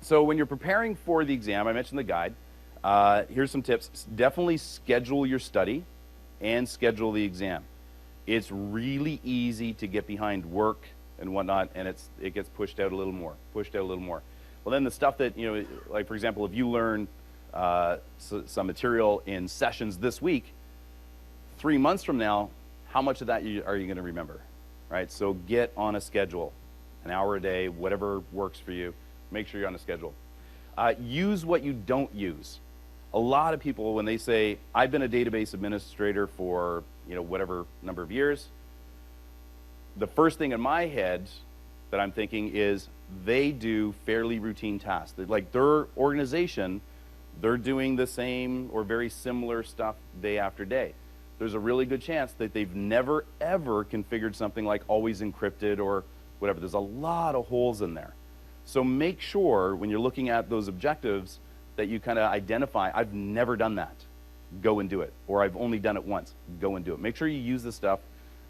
So when you're preparing for the exam, I mentioned the guide. Here's some tips. Definitely schedule your study and schedule the exam. It's really easy to get behind work and whatnot, and it gets pushed out a little more, Well, then the stuff that, like for example, if you learn some material in sessions this week, 3 months from now, how much of that are you going to remember, right? So get on a schedule, an hour a day, whatever works for you. Make sure you're on a schedule. Use what you don't use. A lot of people, when they say, I've been a database administrator for whatever number of years, the first thing in my head that I'm thinking is they do fairly routine tasks. Like their organization, they're doing the same or very similar stuff day after day. There's a really good chance that they've never, ever configured something like always encrypted or whatever. There's a lot of holes in there. So make sure when you're looking at those objectives that you kind of identify, I've never done that. Go and do it. Or I've only done it once. Go and do it. Make sure you use the stuff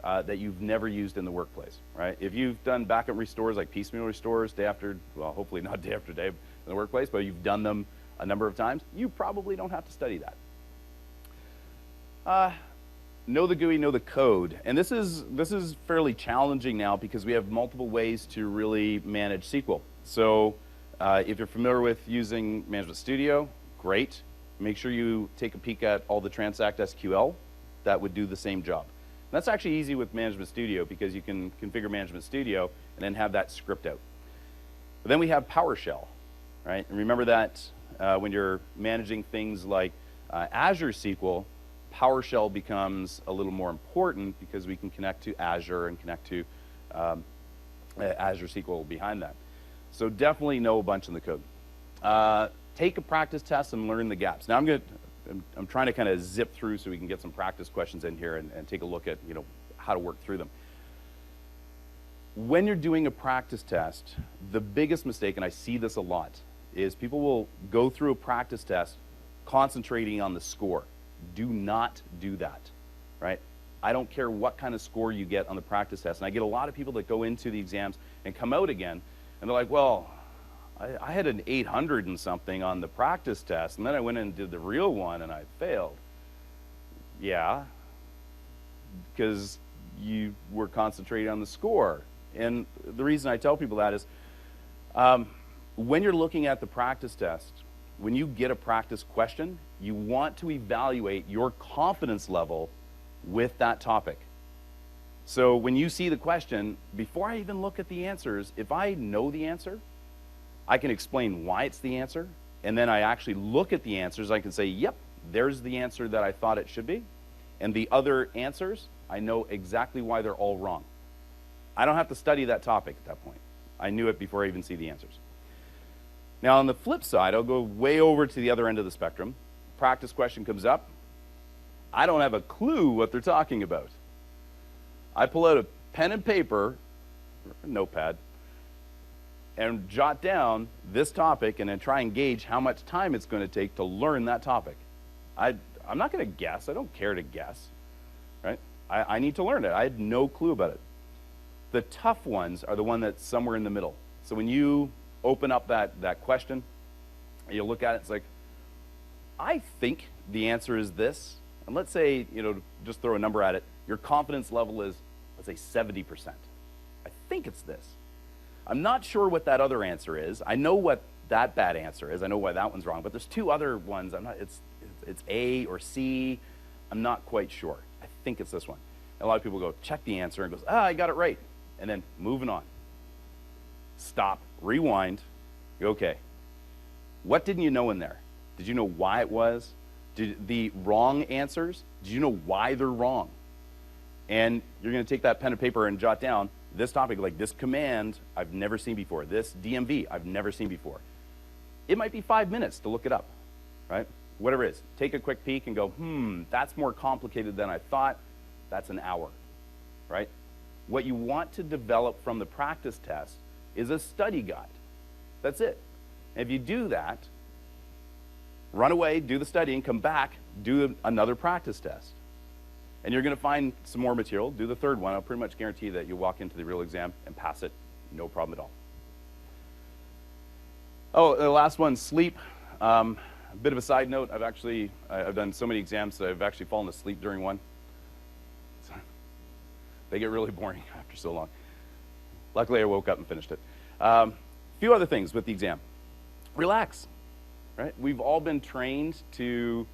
that you've never used in the workplace, right? If you've done backup restores, like piecemeal restores, day after, well, hopefully not day after day in the workplace, but you've done them a number of times, you probably don't have to study that. Know the GUI, know the code. And this is fairly challenging now because we have multiple ways to really manage SQL. So if you're familiar with using Management Studio, great. Make sure you take a peek at all the Transact SQL. That would do the same job. And that's actually easy with Management Studio because you can configure Management Studio and then have that script out. But then we have PowerShell, right? And remember that when you're managing things like Azure SQL, PowerShell becomes a little more important because we can connect to Azure and connect to Azure SQL behind that. So definitely know a bunch in the code. Take a practice test and learn the gaps. Now I'm trying to kind of zip through so we can get some practice questions in here and take a look at how to work through them. When you're doing a practice test, the biggest mistake, and I see this a lot, is people will go through a practice test concentrating on the score. Do not do that, right? I don't care what kind of score you get on the practice test. And I get a lot of people that go into the exams and come out again, and they're like, well, I had an 800 and something on the practice test, and then I went in and did the real one, and I failed. Yeah, because you were concentrating on the score. And the reason I tell people that is when you're looking at the practice test, when you get a practice question, you want to evaluate your confidence level with that topic. So when you see the question, before I even look at the answers, if I know the answer, I can explain why it's the answer, and then I actually look at the answers, I can say, yep, there's the answer that I thought it should be, and the other answers, I know exactly why they're all wrong. I don't have to study that topic at that point. I knew it before I even see the answers. Now on the flip side, I'll go way over to the other end of the spectrum. Practice question comes up. I don't have a clue what they're talking about. I pull out a pen and paper, or a notepad, and jot down this topic and then try and gauge how much time it's going to take to learn that topic. I'm not going to guess. I don't care to guess. Right? I need to learn it. I had no clue about it. The tough ones are the one that's somewhere in the middle. So when you open up that question, you look at it, it's like, I think the answer is this. And let's say, just throw a number at it. Your confidence level is, let's say 70%. I think it's this. I'm not sure what that other answer is. I know what that bad answer is. I know why that one's wrong. But there's two other ones. It's A or C. I'm not quite sure. I think it's this one. And a lot of people go, check the answer, and goes, I got it right. And then moving on. Stop, rewind. Okay. What didn't you know in there? Did you know why it was? Did the wrong answers, did you know why they're wrong? And you're going to take that pen and paper and jot down this topic, like this command I've never seen before, this DMV I've never seen before. It might be 5 minutes to look it up, right? Whatever it is. Take a quick peek and go, that's more complicated than I thought. That's an hour, right? What you want to develop from the practice test is a study guide. That's it. And if you do that, run away, do the study, and come back, do another practice test. And you're going to find some more material. Do the third one. I'll pretty much guarantee that you'll walk into the real exam and pass it, no problem at all. Oh, the last one, sleep. A bit of a side note. I've done so many exams that I've actually fallen asleep during one. They get really boring after so long. Luckily, I woke up and finished it. A few other things with the exam. Relax, right? We've all been trained to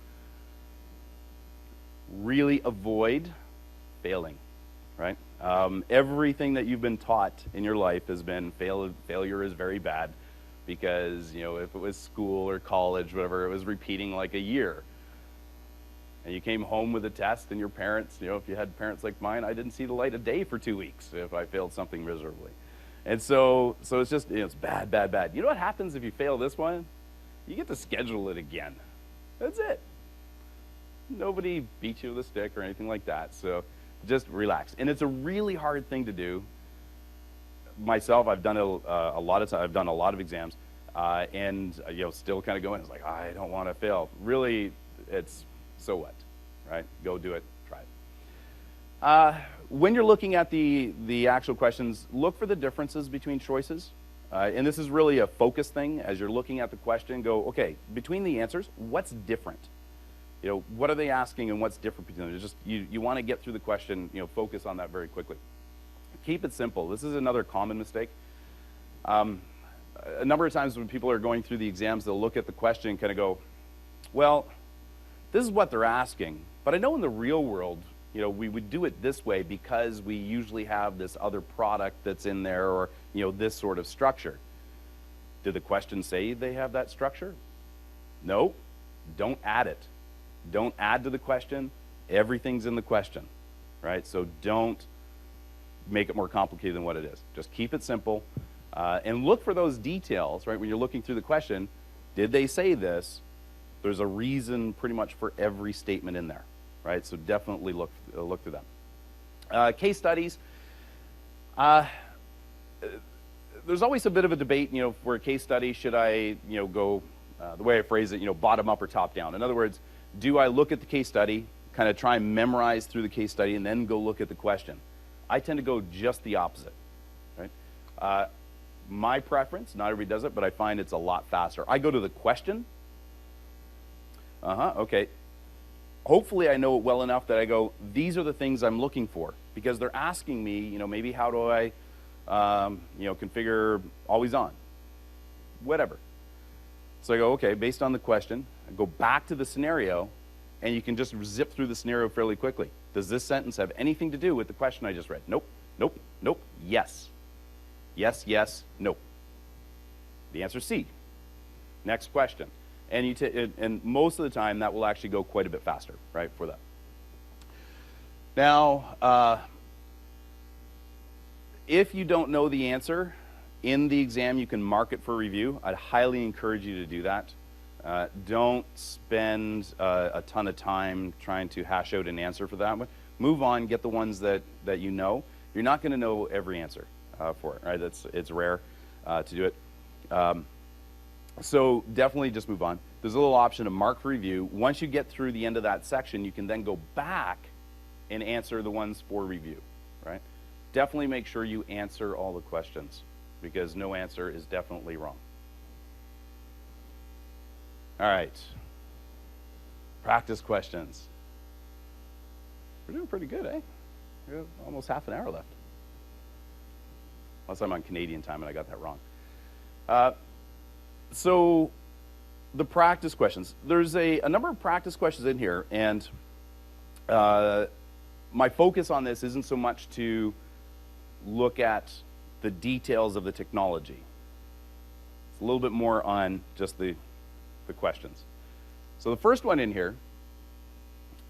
really avoid failing, right? Everything that you've been taught in your life has been failure is very bad because, if it was school or college, whatever, it was repeating like a year. And you came home with a test and your parents, if you had parents like mine, I didn't see the light of day for 2 weeks if I failed something miserably. And so it's just, it's bad, bad, bad. You know what happens if you fail this one? You get to schedule it again. That's it. Nobody beats you with a stick or anything like that. So just relax. And it's a really hard thing to do. Myself, I've done it a lot of times. I've done a lot of exams, and still kind of going. It's like I don't want to fail. Really, it's so what, right? Go do it. Try it. When you're looking at the actual questions, look for the differences between choices. And this is really a focus thing. As you're looking at the question, go, okay, between the answers, what's different? What are they asking and what's different between them? Just you want to get through the question, focus on that very quickly. Keep it simple. This is another common mistake. A number of times when people are going through the exams, they'll look at the question and kind of go, well, this is what they're asking, but I know in the real world, we would do it this way because we usually have this other product that's in there or, this sort of structure. Did the question say they have that structure? No, don't add it. Don't add to the question. Everything's in the question, right? So don't make it more complicated than what it is. Just keep it simple and look for those details, right? When you're looking through the question, did they say this? There's a reason pretty much for every statement in there, right? So definitely look through them. Case studies. There's always a bit of a debate, for a case study, should I, go, the way I phrase it, bottom up or top down. In other words, do I look at the case study, kind of try and memorize through the case study, and then go look at the question? I tend to go just the opposite, right? My preference, not everybody does it, but I find it's a lot faster. I go to the question. Okay. hopefully I know it well enough that I go, these are the things I'm looking for, because they're asking me, maybe how do I, configure always on, whatever. So I go, okay, based on the question, I go back to the scenario, and you can just zip through the scenario fairly quickly. Does this sentence have anything to do with the question I just read? Nope, nope, nope, yes. Yes, yes, nope. The answer is C. Next question. And, and most of the time, that will actually go quite a bit faster, right, for that. Now, if you don't know the answer, in the exam, you can mark it for review. I'd highly encourage you to do that. Don't spend a ton of time trying to hash out an answer for that one. Move on, get the ones that you know. You're not going to know every answer for it, right? It's rare to do it. So definitely just move on. There's a little option to mark for review. Once you get through the end of that section, you can then go back and answer the ones for review, right? Definitely make sure you answer all the questions, because no answer is definitely wrong. All right. Practice questions. We're doing pretty good, eh? We have almost half an hour left. Unless I'm on Canadian time and I got that wrong. So the practice questions. There's a number of practice questions in here, and my focus on this isn't so much to look at the details of the technology. It's a little bit more on just the questions. So the first one in here,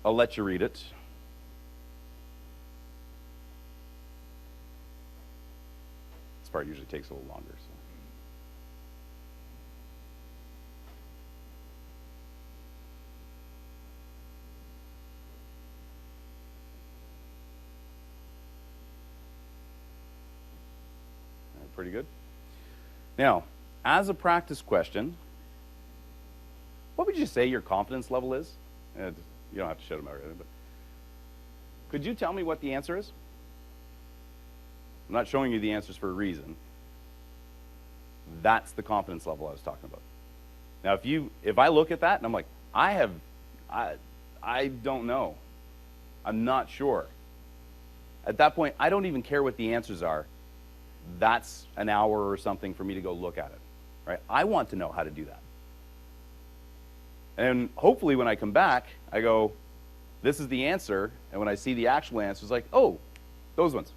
I'll let you read it. This part usually takes a little longer. So. Pretty good. Now, as a practice question, what would you say your confidence level is? You don't have to shout them out, really, but could you tell me what the answer is? I'm not showing you the answers for a reason. That's the confidence level I was talking about. Now, if I look at that and I'm like, I don't know. I'm not sure. At that point, I don't even care what the answers are. That's an hour or something for me to go look at it, right? I want to know how to do that. And hopefully when I come back, I go, this is the answer, and when I see the actual answer, it's like, oh, those ones.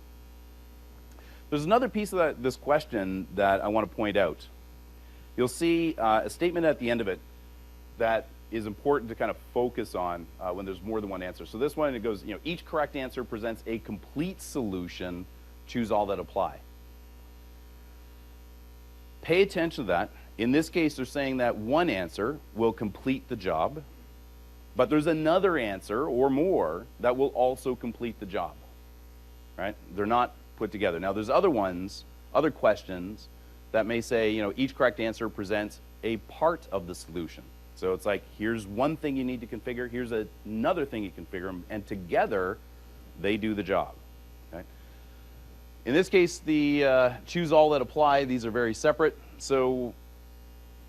There's another piece of this question that I want to point out. You'll see a statement at the end of it that is important to kind of focus on when there's more than one answer. So this one, it goes, each correct answer presents a complete solution. Choose all that apply. Pay attention to that. In this case, they're saying that one answer will complete the job, but there's another answer or more that will also complete the job, right? They're not put together. Now, there's other questions that may say, each correct answer presents a part of the solution. So it's like, here's one thing you need to configure, here's another thing you configure, and together, they do the job. In this case, the choose all that apply, these are very separate. So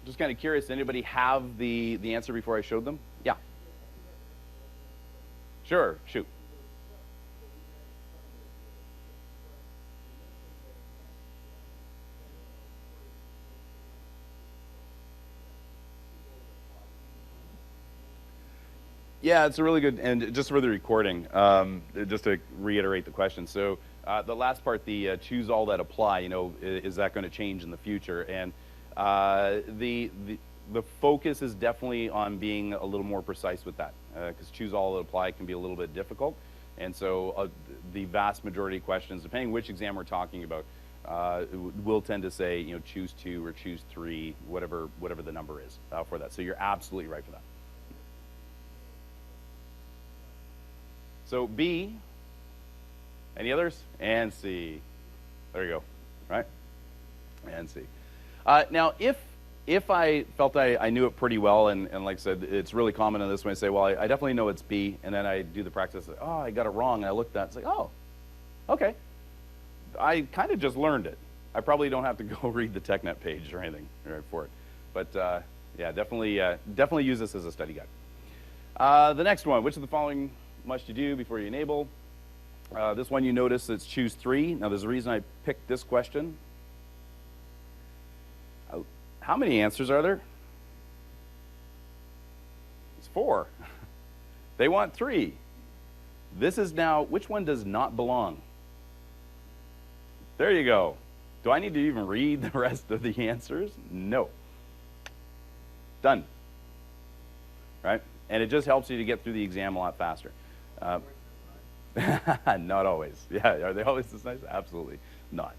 just kind of curious, anybody have the answer before I showed them? Yeah. Sure, shoot. Yeah, it's a really good, and just for the recording, just to reiterate the question. So the last part, the choose all that apply, is that going to change in the future? And the focus is definitely on being a little more precise with that, because choose all that apply can be a little bit difficult. And so the vast majority of questions, depending which exam we're talking about, will tend to say, choose 2 or choose 3, whatever the number is for that. So you're absolutely right for that. So B, any others? And C. There you go, right? And C. Now, if I felt I knew it pretty well, and like I said, it's really common in this one, I say, well, I definitely know it's B, and then I do the practice, like, oh, I got it wrong, and I looked at it, it's like, oh, okay. I kind of just learned it. I probably don't have to go read the TechNet page or anything for it. But yeah, definitely use this as a study guide. The next one, which of the following must you do before you enable? This one you notice it's choose 3. Now there's a reason I picked this question. How many answers are there? It's 4. They want 3. This is now, which one does not belong? There you go. Do I need to even read the rest of the answers? No. Done. Right? And it just helps you to get through the exam a lot faster. Not always. Yeah, are they always this nice? Absolutely not.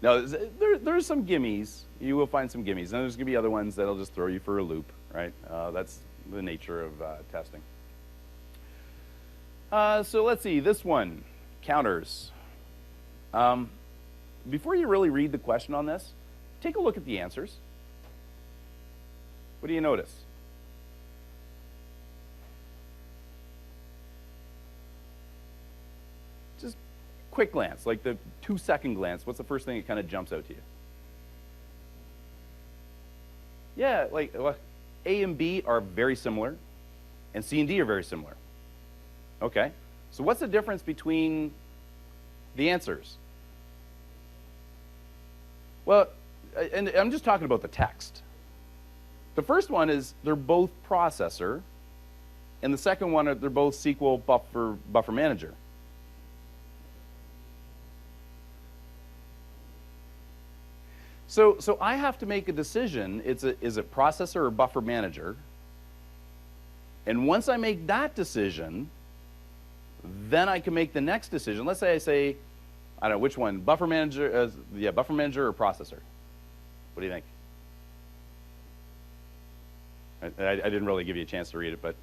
No, there's some gimmies. You will find some gimmies. And there's going to be other ones that'll just throw you for a loop, right? That's the nature of testing. So let's see, this one, counters. Before you really read the question on this, take a look at the answers. What do you notice? Just quick glance, like the 2-second glance. What's the first thing that kind of jumps out to you? Yeah, like A and B are very similar, and C and D are very similar. Okay, so what's the difference between the answers? Well, and I'm just talking about the text. The first one is they're both processor, and the second one, they're both SQL buffer manager. So I have to make a decision. Is it processor or buffer manager? And once I make that decision, then I can make the next decision. Let's say I say, I don't know, which one? Buffer manager, buffer manager or processor? What do you think? I didn't really give you a chance to read it, but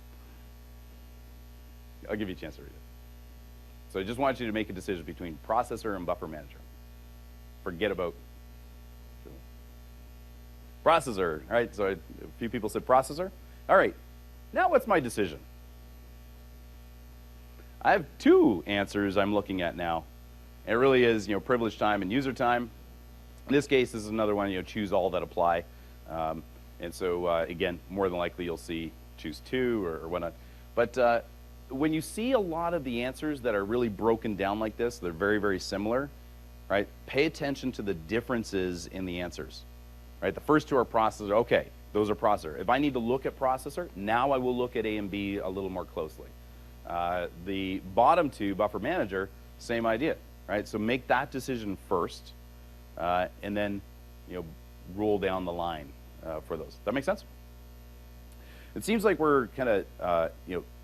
I'll give you a chance to read it. So I just want you to make a decision between processor and buffer manager. Forget about processor, right? So a few people said processor. All right, now what's my decision? I have 2 answers I'm looking at now. And it really is, privilege time and user time. In this case, this is another one, choose all that apply. And so, again, more than likely you'll see choose 2 or whatnot. But when you see a lot of the answers that are really broken down like this, they're very, very similar, right? Pay attention to the differences in the answers, right? The first 2 are processor. Okay, those are processor. If I need to look at processor, now I will look at A and B a little more closely. The bottom 2, buffer manager, same idea, right? So make that decision first, and then roll down the line for those. Does that make sense? It seems like we're kind of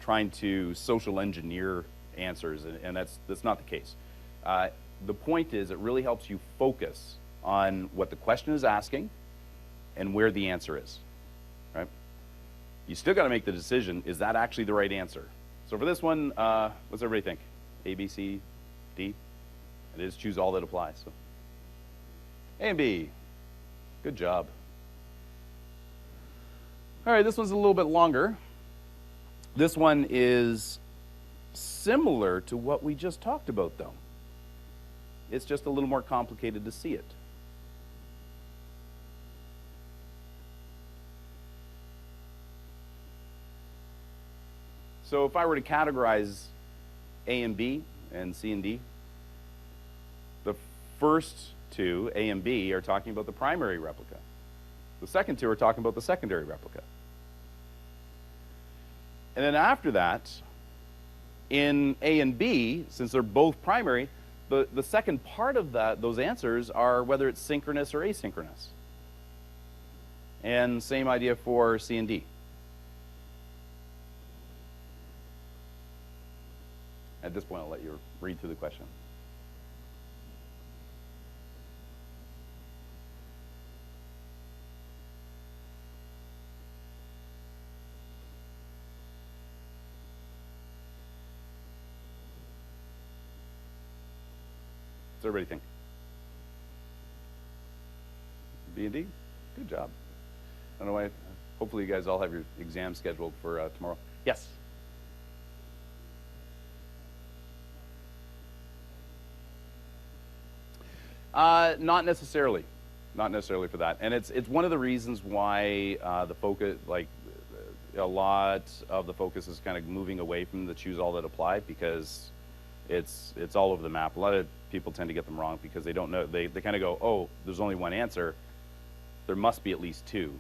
trying to social engineer answers, and that's not the case. The point is, it really helps you focus on what the question is asking and where the answer is, right? You still got to make the decision, is that actually the right answer? So for this one, what's everybody think? A, B, C, D? It is choose all that applies. So A and B, good job. All right, this one's a little bit longer. This one is similar to what we just talked about, though. It's just a little more complicated to see it. So if I were to categorize A and B and C and D, the first 2, A and B, are talking about the primary replica. The second 2 are talking about the secondary replica. And then after that, in A and B, since they're both primary, the second part of those answers are whether it's synchronous or asynchronous. And same idea for C and D. At this point, I'll let you read through the question. What's everybody think? B and D? Good job. I don't know why. Hopefully you guys all have your exam scheduled for tomorrow. Yes? Not necessarily. Not necessarily for that. And it's one of the reasons why the focus, like a lot of the focus is kind of moving away from the choose all that apply, because it's all over the map. A lot of people tend to get them wrong because they don't know. They kind of go, oh, there's only one answer. There must be at least two,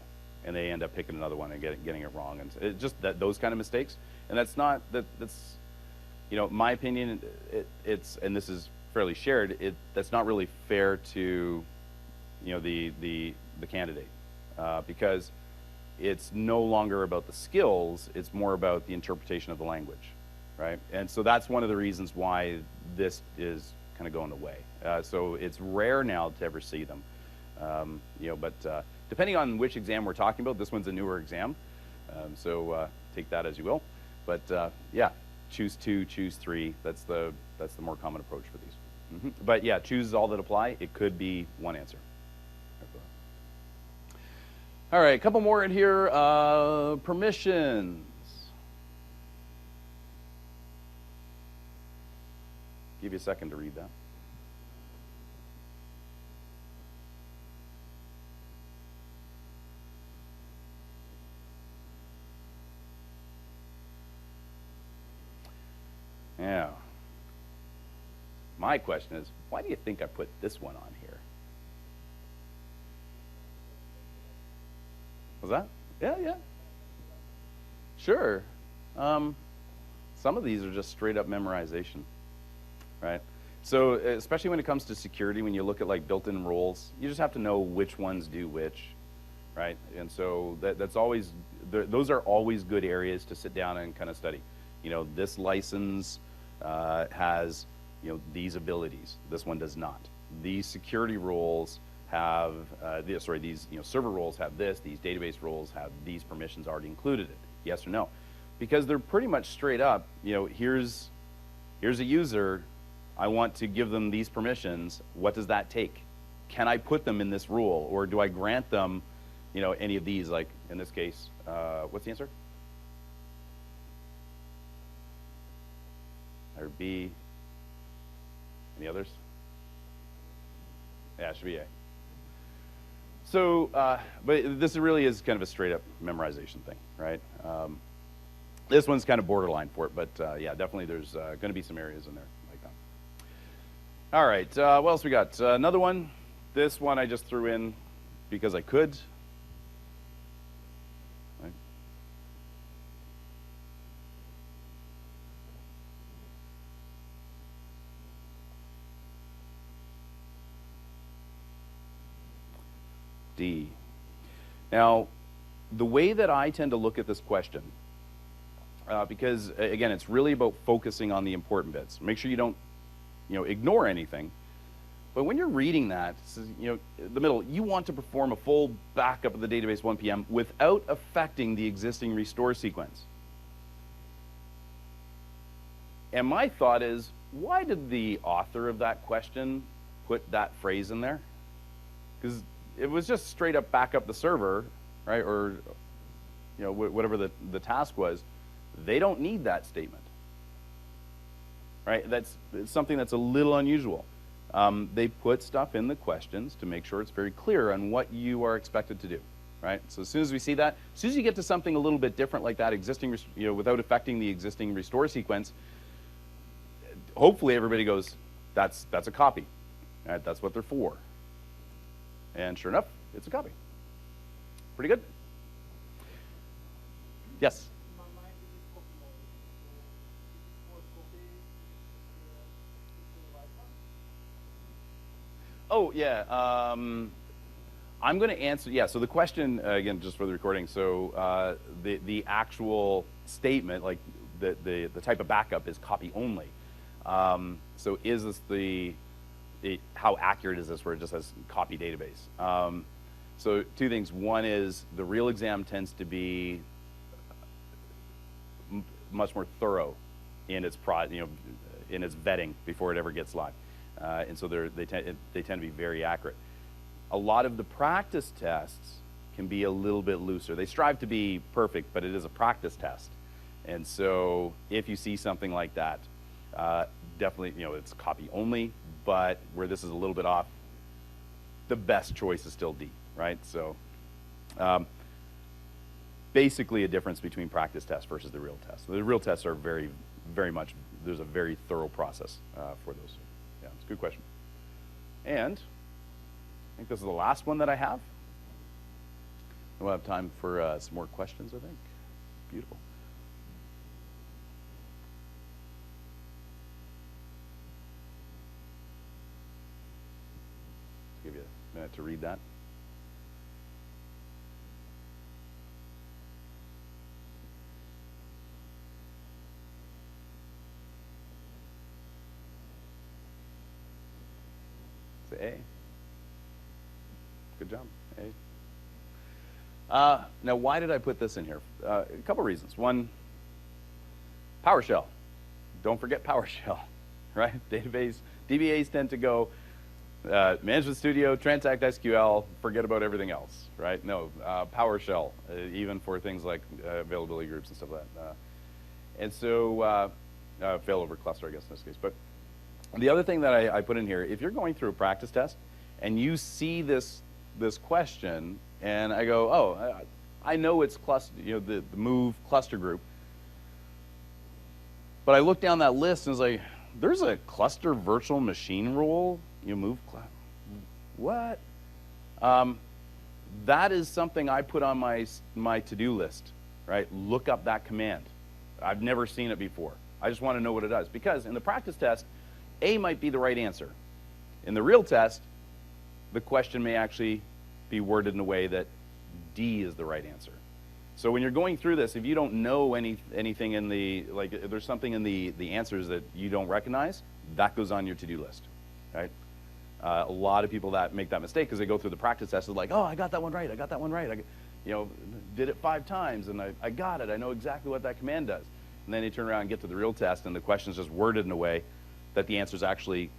and they end up picking another one and getting it wrong. And it's just those kind of mistakes. And that's not that's my opinion. It's and this is fairly shared. That's not really fair to the candidate, because it's no longer about the skills. It's more about the interpretation of the language, right? And so that's one of the reasons why this is kind of going away. So it's rare now to ever see them. But depending on which exam we're talking about, this one's a newer exam, so take that as you will. But yeah, choose two, choose three. That's the more common approach for these. But yeah, choose all that apply. It could be one answer. All right, a couple more in here. Permissions. Give you a second to read that. Yeah. My question is, why do you think I put this one on here? Was that? Yeah. Sure. Some of these are just straight up memorization, right? So especially when it comes to security, when you look at like built-in roles, you just have to know which ones do which, right? And so that's always, those are always good areas to sit down and kind of study. This license has, these abilities. This one does not. These security roles have, these server roles have this. These database roles have these permissions already included in it. Yes or no? Because they're pretty much straight up. Here's a user. I want to give them these permissions. What does that take? Can I put them in this rule, or do I grant them, any of these? Like in this case, what's the answer? Or B? Any others? Yeah, it should be A. So, but this really is kind of a straight up memorization thing, right? This one's kind of borderline for it, but yeah, definitely there's going to be some areas in there like that. All right, what else we got? Another one. This one I just threw in because I could. Right. D. Now, the way that I tend to look at this question, because again, it's really about focusing on the important bits. Make sure you don't, ignore anything. But when you're reading that, the middle, you want to perform a full backup of the database 1 p.m. without affecting the existing restore sequence. And my thought is, why did the author of that question put that phrase in there? Because it was just straight up back up the server, right? Or, whatever the task was. They don't need that statement, right? That's something that's a little unusual. They put stuff in the questions to make sure it's very clear on what you are expected to do, right? So as soon as we see that, as soon as you get to something a little bit different like that, existing, without affecting the existing restore sequence, hopefully everybody goes, that's a copy, right? That's what they're for. And sure enough, it's a copy. Pretty good? Yes? Oh, yeah. I'm going to answer, yeah, so the question, again, just for the recording, so the actual statement, like the type of backup is copy only. So is this how accurate is this where it just says copy database? So two things. One is the real exam tends to be much more thorough in its in its vetting before it ever gets live. And so they tend to be very accurate. A lot of the practice tests can be a little bit looser. They strive to be perfect, but it is a practice test. And so if you see something like that, definitely, it's copy only, but where this is a little bit off, the best choice is still D, right? So basically a difference between practice tests versus the real tests. The real tests are very, very much, there's a very thorough process for those. Yeah, it's a good question. And I think this is the last one that I have. We'll have time for some more questions, I think. Beautiful. Let's give you a minute to read that. A. Good job. A. Now, why did I put this in here? A couple reasons. One, PowerShell. Don't forget PowerShell, right? Database, DBAs tend to go Management Studio, Transact SQL, forget about everything else, right? No, PowerShell, even for things like availability groups and stuff like that. And so, failover cluster, I guess, in this case. But the other thing that I put in here, if you're going through a practice test and you see this question, and I go, oh, I know it's cluster, the move cluster group, but I look down that list and it's like, there's a cluster virtual machine role, move, what? That is something I put on my to-do list, right? Look up that command. I've never seen it before. I just want to know what it does, because in the practice test, A might be the right answer. In the real test, the question may actually be worded in a way that D is the right answer. So when you're going through this, if you don't know anything in the, like if there's something in the answers that you don't recognize, that goes on your to-do list, right? A lot of people that make that mistake because they go through the practice test is like, oh, I got that one right, I got that one right. I did it 5 times and I got it. I know exactly what that command does. And then they turn around and get to the real test and the question is just worded in a way that the answer is actually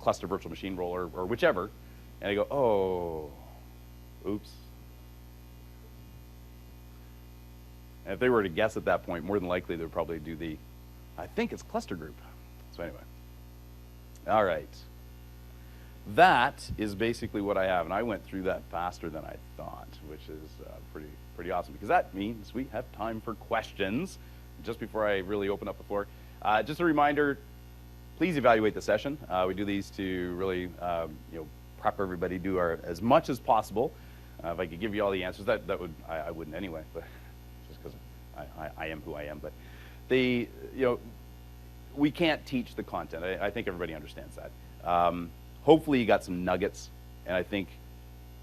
cluster virtual machine role or whichever. And I go, oh, oops. And if they were to guess at that point, more than likely they would probably do the, I think it's cluster group. So anyway, all right. That is basically what I have, and I went through that faster than I thought, which is pretty awesome, because that means we have time for questions. Just before I really open up the floor, just a reminder, please evaluate the session. We do these to really prep everybody, do as much as possible. If I could give you all the answers, that would, I wouldn't anyway, but just because I am who I am. But we can't teach the content. I think everybody understands that. Hopefully you got some nuggets, and I think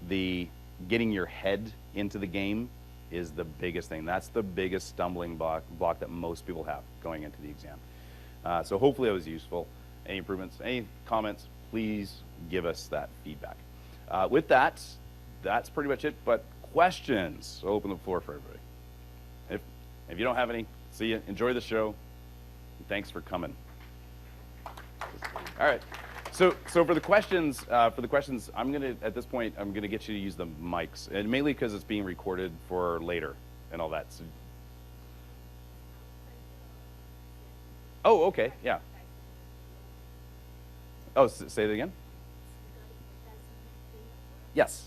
the getting your head into the game is the biggest thing. That's the biggest stumbling block that most people have going into the exam. So hopefully that was useful. Any improvements, any comments, please give us that feedback. With that, that's pretty much it, but questions, I'll open the floor for everybody. If you don't have any, see you, enjoy the show, and thanks for coming. All right. So for the questions, I'm gonna at this point I'm gonna get you to use the mics, and mainly because it's being recorded for later and all that. So, oh, okay, yeah. Oh, say it again. Yes.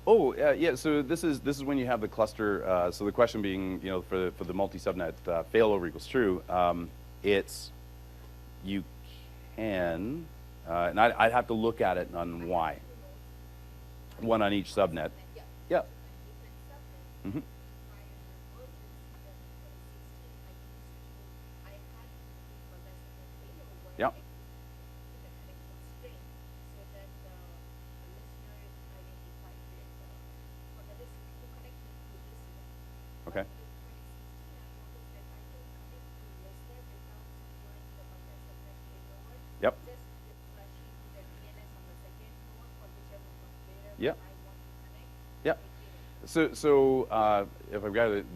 Oh, yeah. So this is when you have the cluster. So the question being, for the multi-subnet failover equals true. It's you can, and I'd have to look at it on why. One on each subnet. Yeah. Mm-hmm. Yeah. Okay. Yep. Yeah. Yeah. So if I've got it,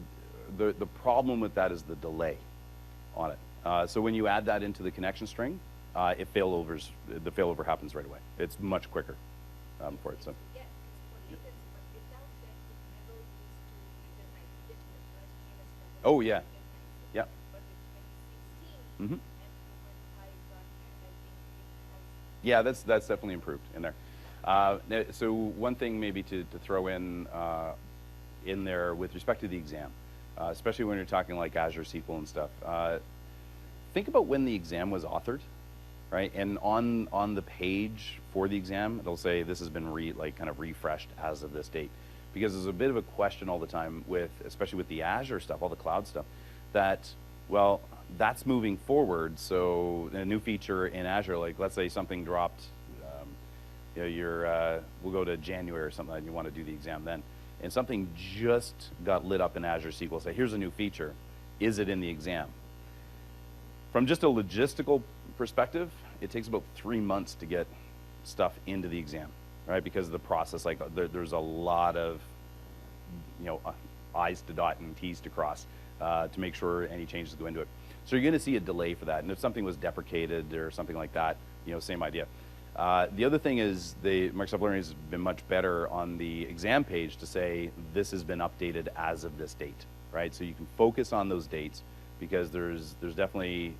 the problem with that is the delay on it. So when you add that into the connection string, the failover happens right away. It's much quicker. for it. So. Yeah, it's for details, but without that, it never used to recognize. You get the first trimester, Oh but yeah, it recognize it. yeah. But with 2016 Mm-hmm. and when I got it, I think it has. Yeah, that's definitely improved in there. So one thing maybe to throw in there with respect to the exam, especially when you're talking like Azure SQL and stuff. Think about when the exam was authored, right? And on the page for the exam, it'll say this has been kind of refreshed as of this date, because there's a bit of a question all the time with, especially with the Azure stuff, all the cloud stuff, that well, that's moving forward. So a new feature in Azure, like let's say something dropped, you know, we'll go to January or something, and you want to do the exam then, and something just got lit up in Azure SQL. Say, here's a new feature. Is it in the exam? From just a logistical perspective, it takes about 3 months to get stuff into the exam, right? Because of the process, like there's a lot of, you know, I's to dot and T's to cross to make sure any changes go into it. So you're going to see a delay for that. And if something was deprecated or something like that, you know, same idea. The other thing is Microsoft Learning has been much better on the exam page to say this has been updated as of this date, right? So you can focus on those dates, because there's definitely,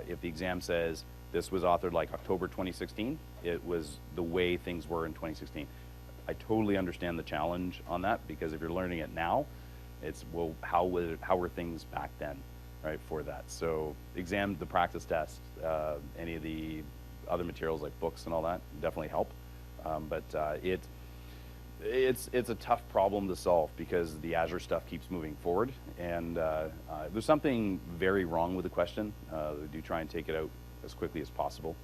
if the exam says this was authored like October 2016, it was the way things were in 2016. I totally understand the challenge on that, because if you're learning it now, it's, well, how were things back then, right, for that? So exam, the practice test, any of the other materials like books and all that definitely help. But it's a tough problem to solve, because the Azure stuff keeps moving forward, and there's something very wrong with the question. We do try and take it out as quickly as possible.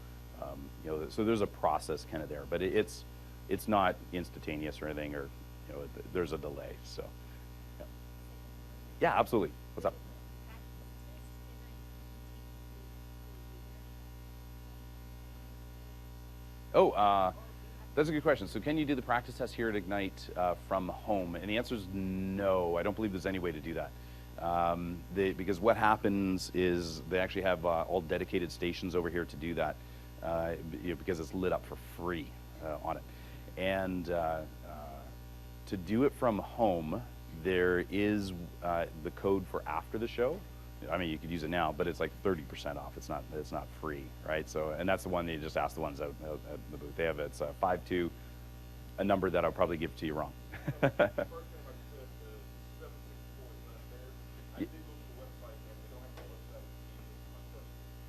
You know, so there's a process kind of there, but it's not instantaneous or anything, or you know, there's a delay. So yeah, yeah, absolutely. What's up? Oh, that's a good question. So can you do the practice test here at Ignite from home? And the answer is no. I don't believe there's any way to do that. Because what happens is they actually have all dedicated stations over here to do that, you know, because it's lit up for free on it. And to do it from home, there is the code for after the show. I mean, you could use it now, but it's like 30% off. It's not free, right? So, and that's the one that you just ask the ones out at the booth. They have it's 52, a number that I'll probably give to you wrong.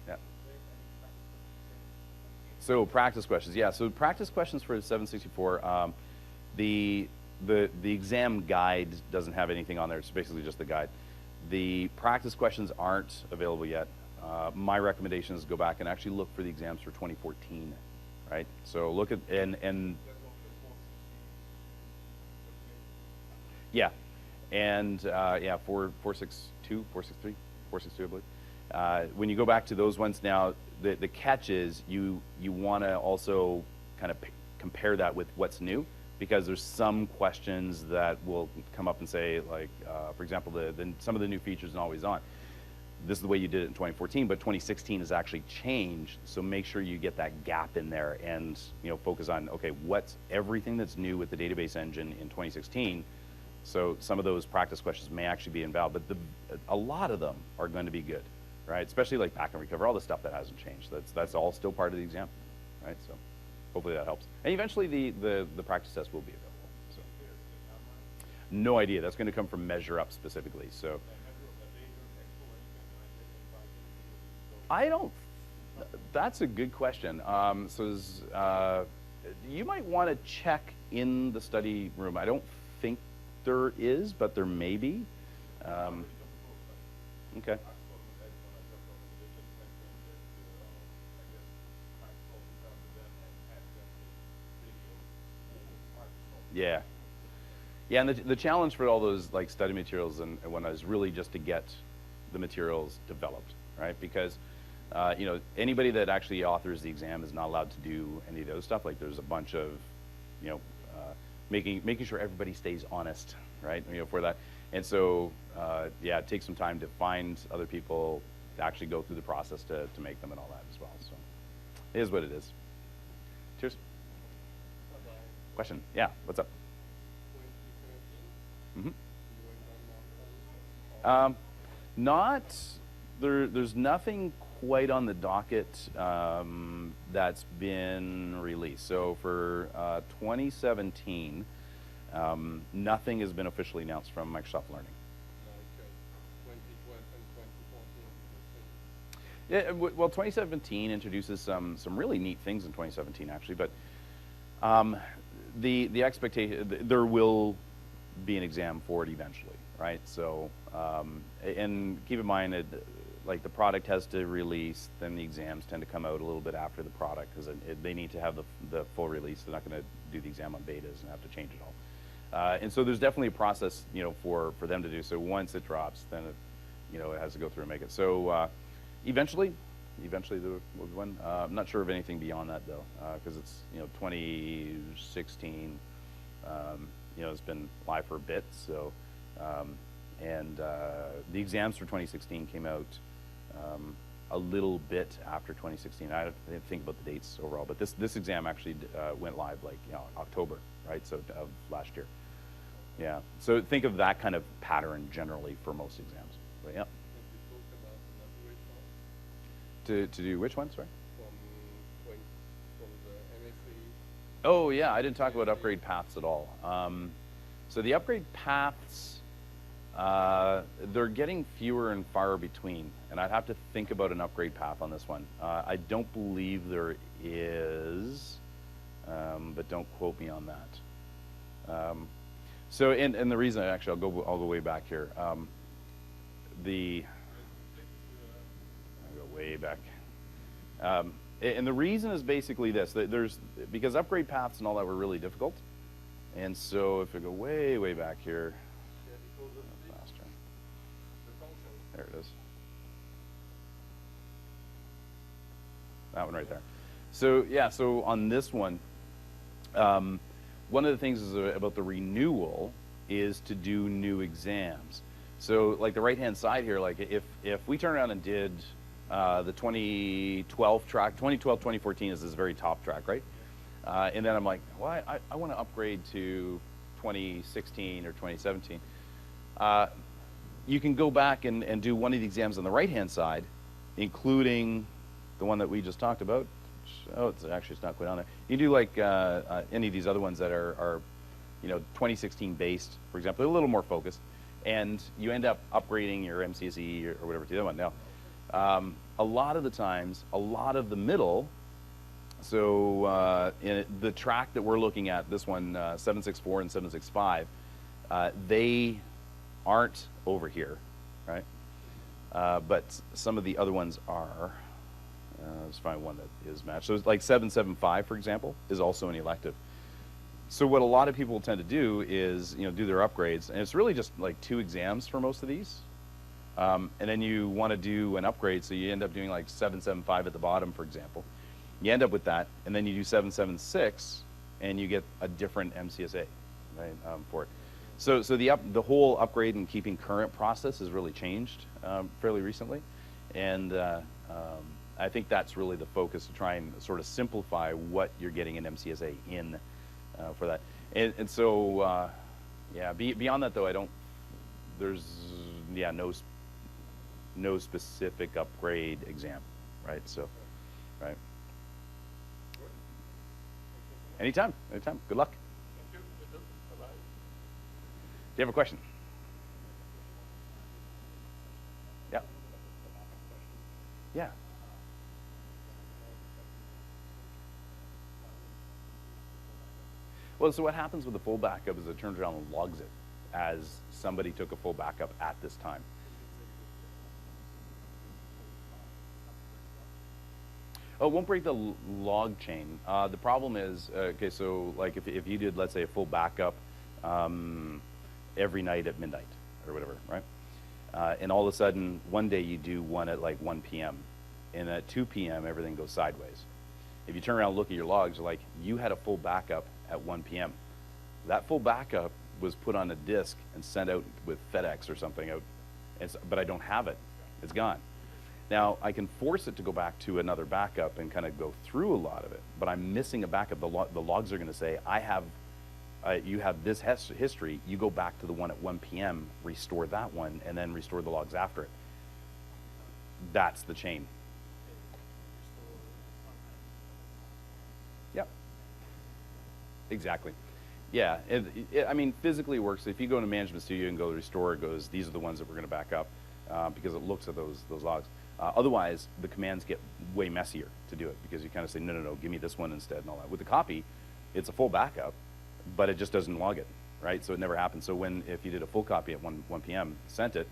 Yeah. So practice questions, yeah. So practice questions for 764. The exam guide doesn't have anything on there. It's basically just the guide. The practice questions aren't available yet. My recommendation is go back and actually look for the exams for 2014, right? So look at, and yeah, and yeah, 462, 463, 462, I believe. When you go back to those ones now, the catch is you want to also kind of compare that with what's new, because there's some questions that will come up and say, like, for example, some of the new features in Always On. This is the way you did it in 2014, but 2016 has actually changed. So make sure you get that gap in there, and focus on, okay, what's everything that's new with the database engine in 2016. So some of those practice questions may actually be invalid, but a lot of them are going to be good, right? Especially like back and recover, all the stuff that hasn't changed. That's all still part of the exam, right? So hopefully that helps. And eventually the practice test will be available. So no idea. That's going to come from Measure Up specifically. So I don't. That's a good question. You might want to check in the study room. I don't think there is, but there may be. Okay. Yeah. Yeah, and the challenge for all those like study materials and whatnot is really just to get the materials developed, right? Because anybody that actually authors the exam is not allowed to do any of the other stuff. Like there's a bunch of, making sure everybody stays honest, right? For that. And so, yeah, it takes some time to find other people to actually go through the process to make them and all that as well. So it is what it is. Cheers. question. Yeah, what's up? 2017, Mm-hmm. Not, there's nothing quite on the docket that's been released. So for 2017, nothing has been officially announced from Microsoft Learning. like 2012 and 2014, Yeah, well, 2017 introduces some really neat things in 2017, actually, but the expectation, there will be an exam for it eventually, right? So, and keep in mind that like the product has to release, then the exams tend to come out a little bit after the product because they need to have the full release. They're not going to do the exam on betas and have to change it all. And so there's definitely a process, you know, for them to do. So once it drops, then it, you know, it has to go through and make it. So eventually there will be one. I'm not sure of anything beyond that though, because it's, you know, 2016. You know, it's been live for a bit. So, and the exams for 2016 came out a little bit after 2016. I didn't think about the dates overall, but this exam actually went live like, you know, October, right? So of last year. Yeah. So think of that kind of pattern generally for most exams. But yeah. and we talked about an upgrade path To do which one? Sorry. from the MSA. Oh yeah, I didn't talk about upgrade paths at all. So the upgrade paths, they're getting fewer and far between, and I'd have to think about an upgrade path on this one. I don't believe there is, but don't quote me on that. So, and the reason, actually, I'll go all the way back here. I'll go way back. And the reason is basically this: that because upgrade paths and all that were really difficult, and so if I go way, way back here, Yeah, because of faster. the function. There it is. That one right there. So yeah, so on this one, one of the things is about the renewal is to do new exams. So like the right-hand side here, like if we turn around and did the 2012 track, 2012, 2014 is this very top track, right? And then I'm like, well, I want to upgrade to 2016 or 2017. You can go back and do one of the exams on the right-hand side, including the one that we just talked about. Oh, it's not quite on there. You do like any of these other ones that are you know, 2016 based, for example, a little more focused, and you end up upgrading your MCSE or whatever to the one. Now, a lot of the times, a lot of the middle, so in the track that we're looking at, this one, 764 and 765, they aren't over here, right? But some of the other ones are. Let's find one that is matched. So it's like 775, for example, is also an elective. So what a lot of people tend to do is, you know, do their upgrades, and it's really just like 2 exams for most of these. And then you want to do an upgrade, so you end up doing like 775 at the bottom, for example. You end up with that, and then you do 776, and you get a different MCSA, right, for it. So the whole upgrade and keeping current process has really changed fairly recently, and I think that's really the focus, to try and sort of simplify what you're getting an MCSA in for that. And so, yeah, beyond that though, there's, yeah, no specific upgrade exam, right? So, right. Anytime. Good luck. Thank you. Bye-bye. Do you have a question? Yeah. Yeah. Well, so what happens with the full backup is it turns around and logs it as somebody took a full backup at this time. Oh, it won't break the log chain. The problem is, okay, so like if you did, let's say, a full backup every night at midnight or whatever, right? And all of a sudden, one day you do one at like 1 p.m. and at 2 p.m. everything goes sideways. If you turn around and look at your logs, you're like, you had a full backup at 1 p.m. That full backup was put on a disk and sent out with FedEx or something out, but I don't have it. It's gone. Now, I can force it to go back to another backup and kind of go through a lot of it, but I'm missing a backup. The logs are going to say, I have you have this history, you go back to the one at 1 p.m., restore that one, and then restore the logs after it. That's the chain. Yep. Exactly. Yeah, I mean, physically works. If you go into Management Studio and go to restore, it goes, these are the ones that we're going to back up because it looks at those logs. Otherwise, the commands get way messier to do it because you kind of say, no, no, no, give me this one instead and all that. With the copy, it's a full backup, but it just doesn't log it, right? So it never happens. So if you did a full copy at 1 p.m., sent it,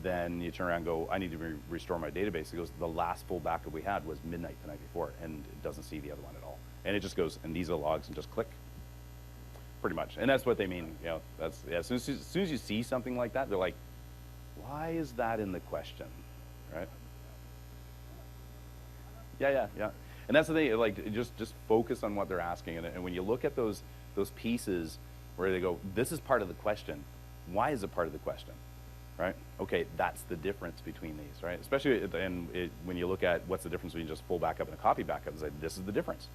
then you turn around and go, I need to restore my database. It goes, the last full backup we had was midnight the night before, and it doesn't see the other one at all. And it just goes, and these are the logs, and just click. Pretty much, and that's what they mean. You know, that's yeah. As soon as you see something like that, they're like, "Why is that in the question?" Right? Yeah. And that's the thing. Like, just focus on what they're asking, and when you look at those pieces where they go, "This is part of the question. Why is it part of the question?" Right? Okay, that's the difference between these, right? Especially when you look at what's the difference between just full backup and a copy backup. It's like, this is the difference.